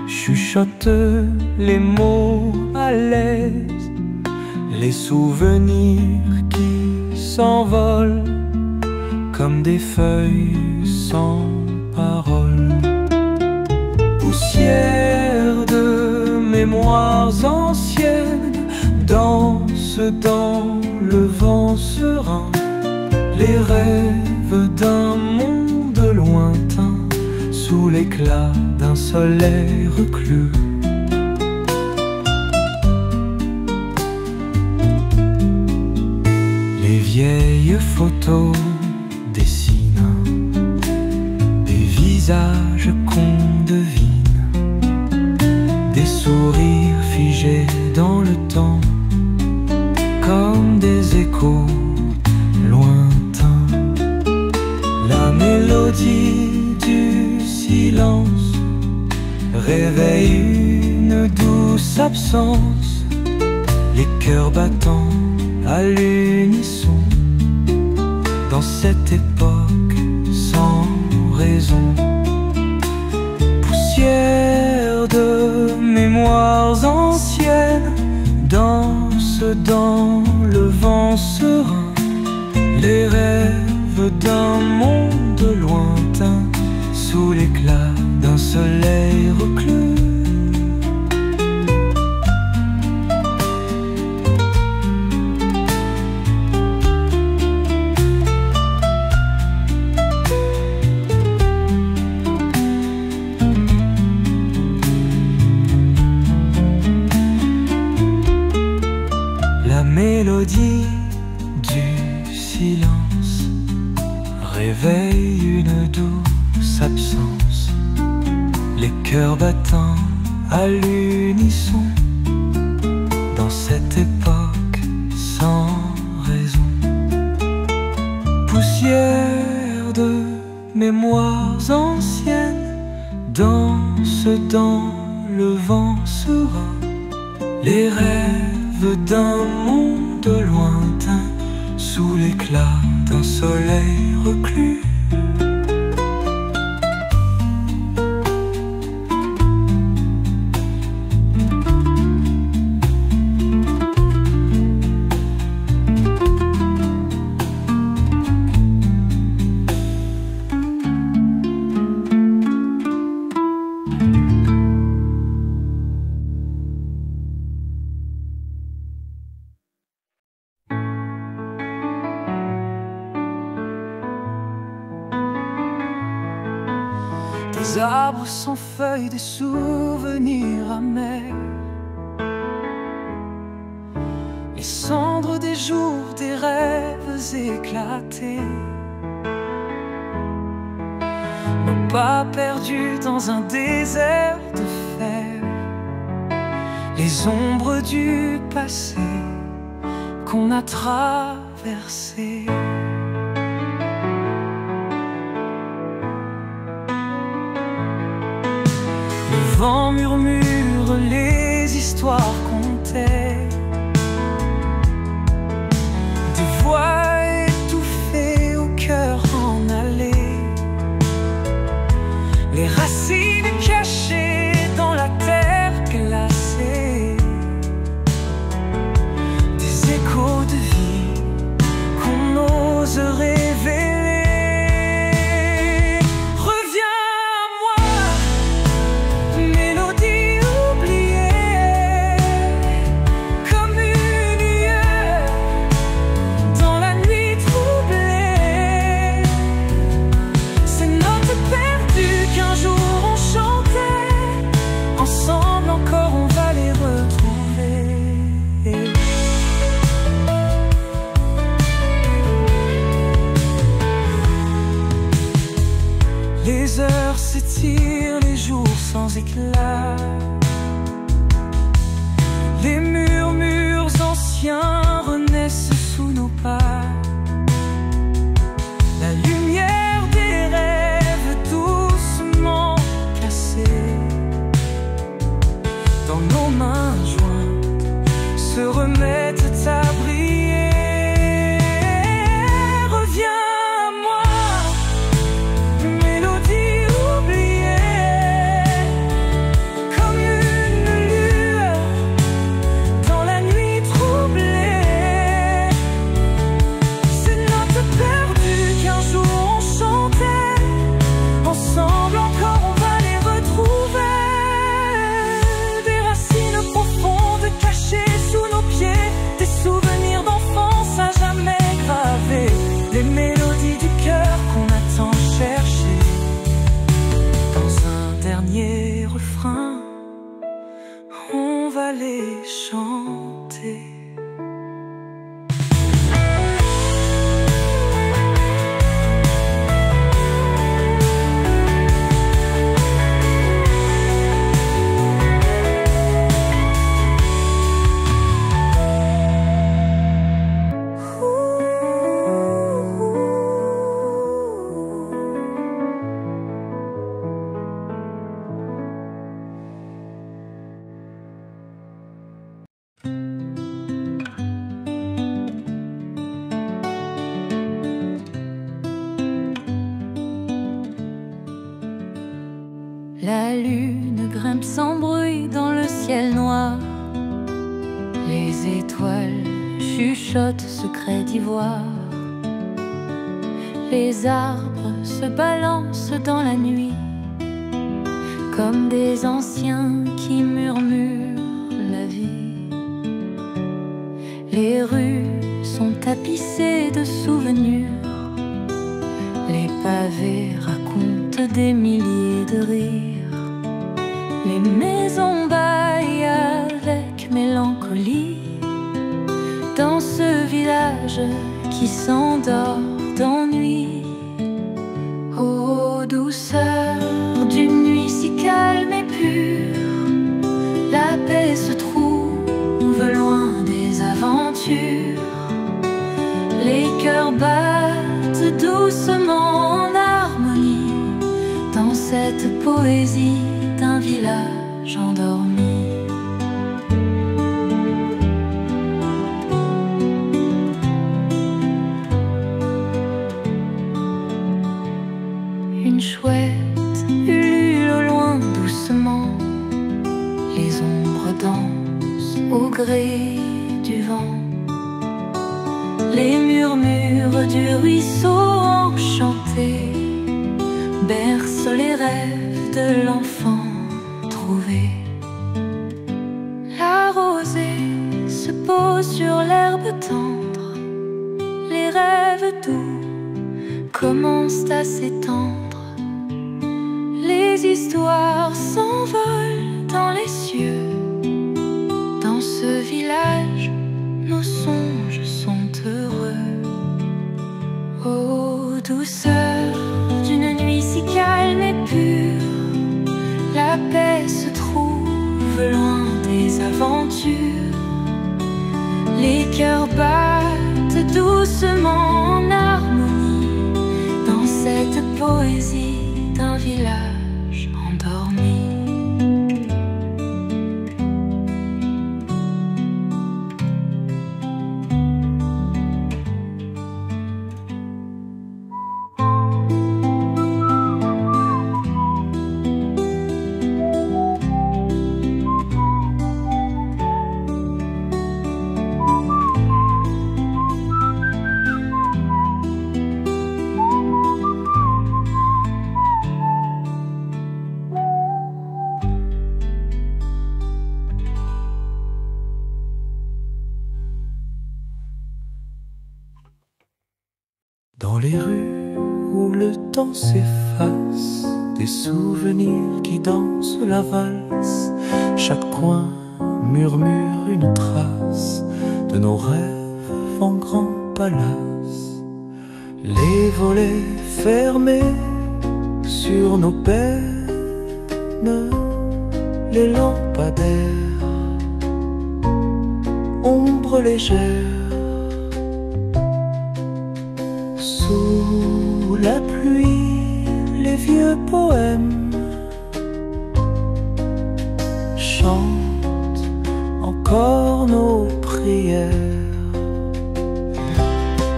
chuchotent les mots à l'aise, les souvenirs qui s'envolent comme des feuilles sans parole. Poussière de mémoires anciennes, danse dans le vent serein, les rêves d'un monde lointain sous l'éclat d'un soleil reclus. Les vieilles photos dessinent des visages qu'on devine, des sourires figés dans le temps comme des échos lointains. La mélodie du silence réveille une douce absence, les cœurs battant à l'unisson dans cette époque sans raison. Poussière de mémoires anciennes, danse dans le vent serein, les rêves d'un monde lointain sous l'éclat d'un soleil reclus. La mélodie du silence réveille une douce absence, les cœurs battant à l'unisson dans cette époque sans raison. Poussière de mémoires anciennes, danse dans le vent serein, les rêves d'un monde lointain sous l'éclat d'un soleil reclus. Des arbres sans feuilles, des souvenirs amers, les cendres des jours, des rêves éclatés, nos pas perdus dans un désert de fer, les ombres du passé qu'on a traversées. Le vent murmure les histoires contées, des voix étouffées au cœur en allée, les racines cachées dans la terre glacée, des échos de vie qu'on ose révéler. Les heures s'étirent, les jours sans éclat, les murmures anciens renaissent sous nos pas, La lune grimpe sans bruit dans le ciel noir. Les étoiles chuchotent secrets d'ivoire. Les arbres se balancent dans la nuit comme des anciens qui murmurent la vie. Les rues sont tapissées de souvenirs. Les pavés racontent des milliers de rires. Les maisons bâillent avec mélancolie dans ce village qui s'endort d'ennui. Ô douceur d'une nuit si calme et pure, la paix se trouve loin des aventures. Les cœurs battent doucement en harmonie dans cette poésie d'un village endormi. Une chouette ulule au loin doucement. Les ombres dansent au gré du vent. Les murmures du ruisseau enchanté bercent les rêves de l'enfant trouvé. La rosée se pose sur l'herbe tendre. Les rêves doux commencent à s'étendre. Les histoires s'envolent dans les cieux. Dans ce village, nos songes sont heureux. Ô douceur d'une nuit si calme et pure, la paix se trouve loin des aventures. Les cœurs battent doucement en harmonie dans cette poésie d'un village endormi. Dans les rues où le temps s'efface, des souvenirs qui dansent la valse. Chaque coin murmure une trace de nos rêves en grand palace. Les volets fermés sur nos peines, les lampadaires, ombre légère. Sous la pluie, les vieux poèmes chantent encore nos prières.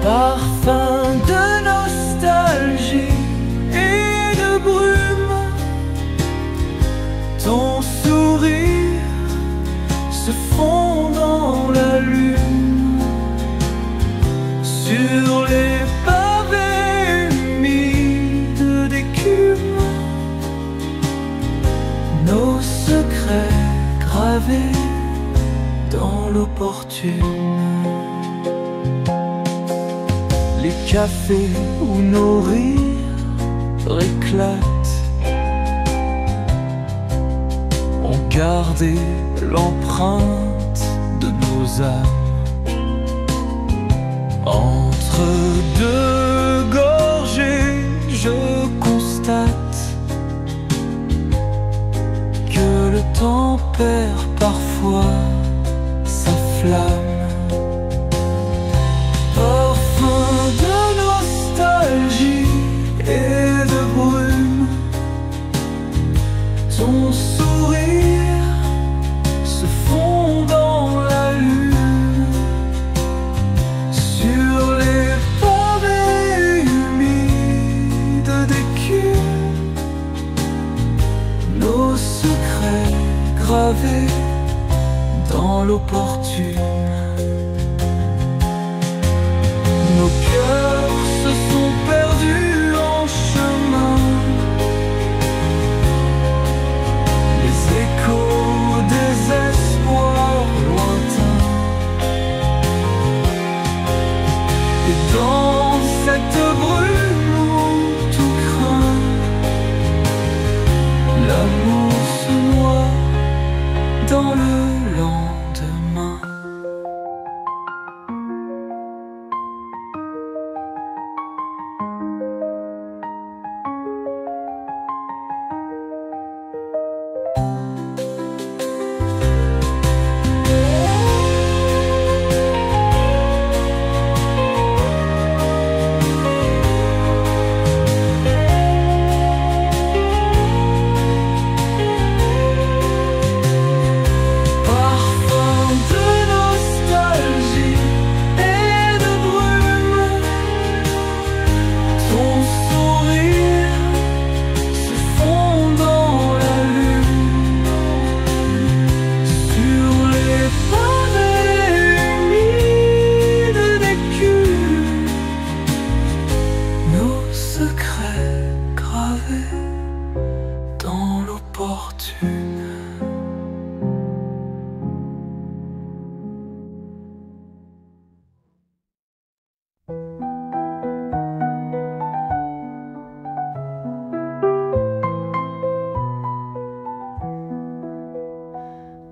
Parfum de nostalgie et de brume, ton sourire se fond dans la lune. Sur les nos secrets gravés dans l'opportune. Les cafés où nos rires éclatent ont gardé l'empreinte de nos âmes. Entre deux gorgées, je constate le temps perd parfois sa flamme. Parfum de nostalgie et de brume, ton sourire se fond dans la lune. Sur les pavés humides d'écume, gravés dans l'opportune. Nos cœurs se sont perdus en chemin, les échos des espoirs lointains. Et dans cette brume où tout craint, l'amour se noie dans le lendemain.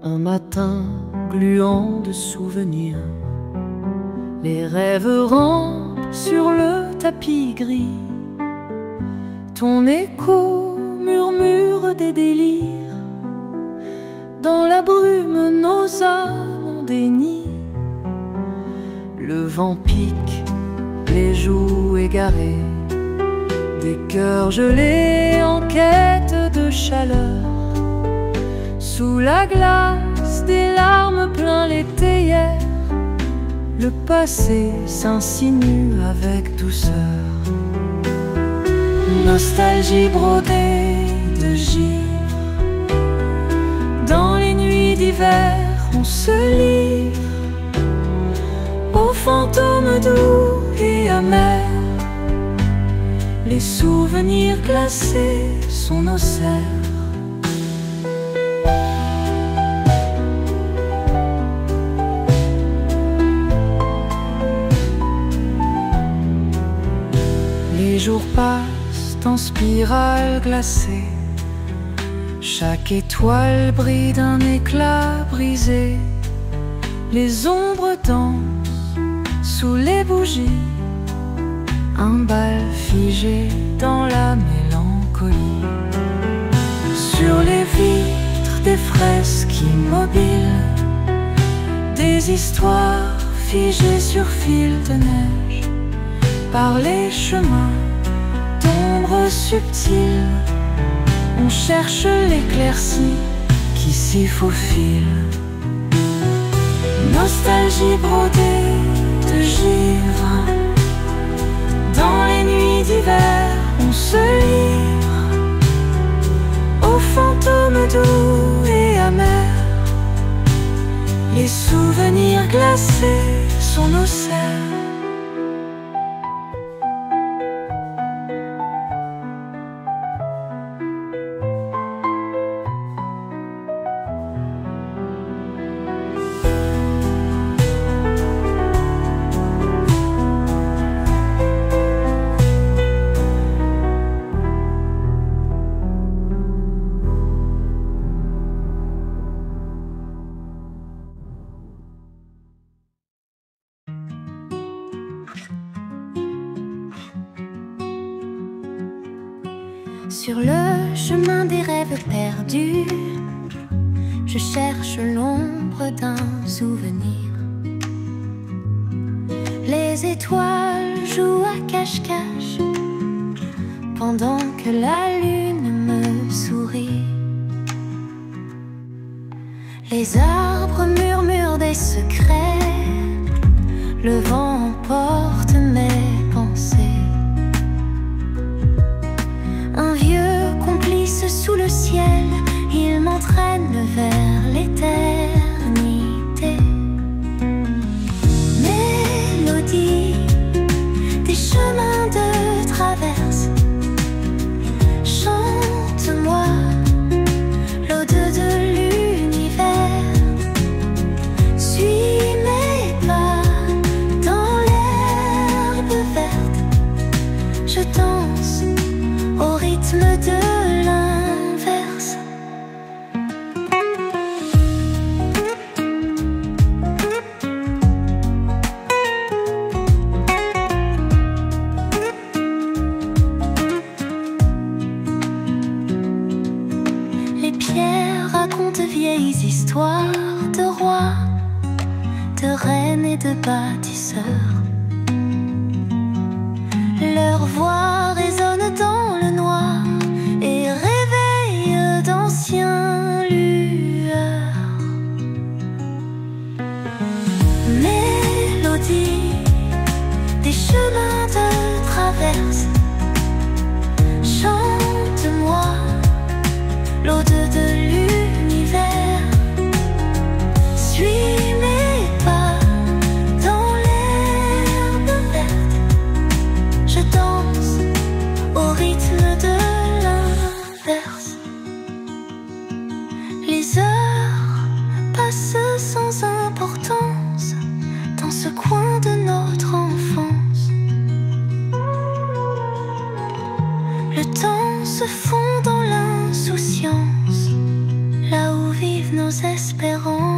Un matin gluant de souvenirs, les rêves rampent sur le tapis gris. Ton écho murmure des délires, dans la brume nos âmes en déni. Le vent pique, les joues égarées, des cœurs gelés en quête de chaleur. Sous la glace, des larmes plein les théières, le passé s'insinue avec douceur. Nostalgie brodée de givre, dans les nuits d'hiver on se livre aux fantômes doux et amers. Les souvenirs glacés sont nos serres. Les jours passent en spirale glacée, chaque étoile brille d'un éclat brisé. Les ombres dansent sous les bougies, un bal figé dans la mélancolie. Sur les vitres des fresques immobiles, des histoires figées sur fil de neige. Par les chemins d'ombre subtile, on cherche l'éclaircie qui s'y faufile. Nostalgie brodée de givre, dans les nuits d'hiver on se livre aux fantômes doux et amers. Les souvenirs glacés sont nos serres. Sur le chemin des rêves perdus, je cherche l'ombre d'un souvenir. Les étoiles jouent à cache-cache pendant que la lune me sourit. Les arbres murmurent des secrets, le vent emporte mes pensées. Un vieux complice sous le ciel, il m'entraîne vers les au rythme de l'inverse. Les pierres racontent de vieilles histoires de rois, de reines et de bâtisseurs. Leur voix résonne dans le noir et réveille d'anciens lueurs. Mélodie des chemins de traverse, chante-moi l'ode de l'univers. Suis mes pas dans l'herbe verte, je danse au rythme de l'inverse. Les heures passent sans importance dans ce coin de notre enfance. Le temps se fond dans l'insouciance, là où vivent nos espérances.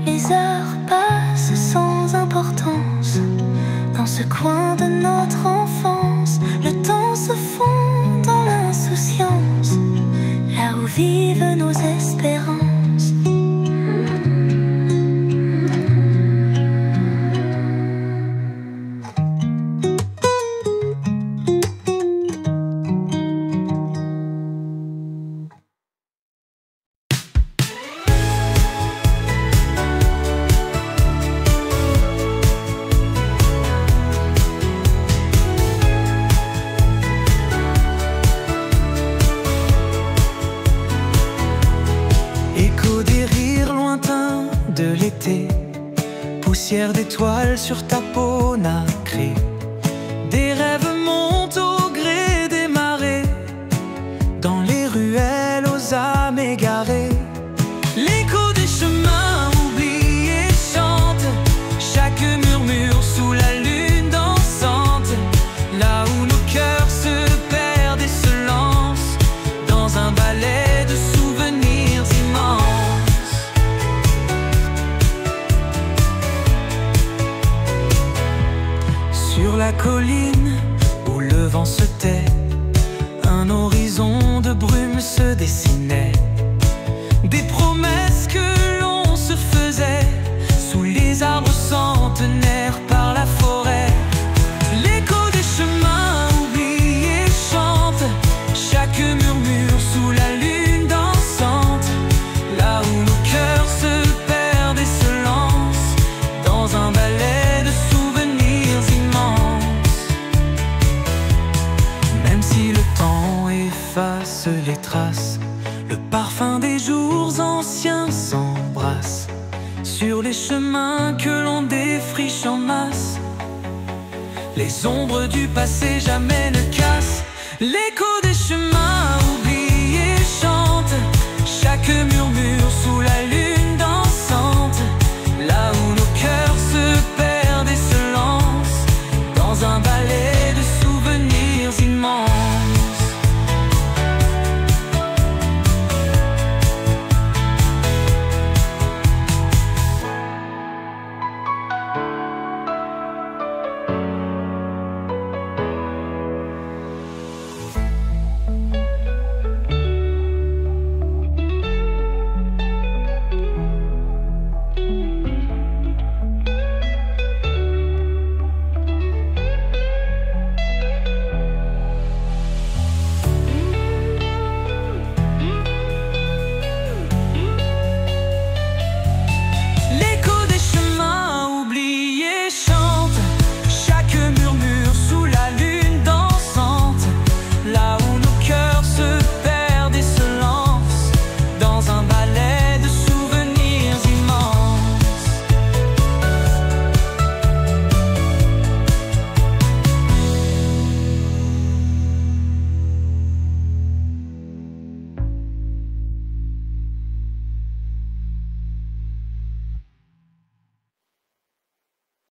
Les heures passent sans importance dans ce coin de notre enfance. Le temps se fond dans l'insouciance, là où vivent nos espérances. Écho des rires lointains de l'été, poussière d'étoiles sur ta peau nacrée. Des rêves montent au gré des marées, dans les ruelles aux âmes égarées. L'écho des chemins oubliés chante, chaque murmure sous la lune dansante. Là où nos cœurs se perdent et se lancent dans un ballet de souvenirs immenses. Sur la colline où le vent se tait, un horizon de brume se dessinait. Des promesses que l'on se faisait sous les arbres centenaires par la forêt. L'écho des chemins oubliés chante, chaque murmure sous la lune dansante. Là où nos cœurs se perdent et se lancent dans un ballet de souvenirs immenses. Même si le temps efface les traces, le parfum des jours anciens s'embrasse sur les chemins que l'on défriche en masse. Les ombres du passé jamais ne cassent. L'écho des chemins oubliés chante, chaque murmure sous la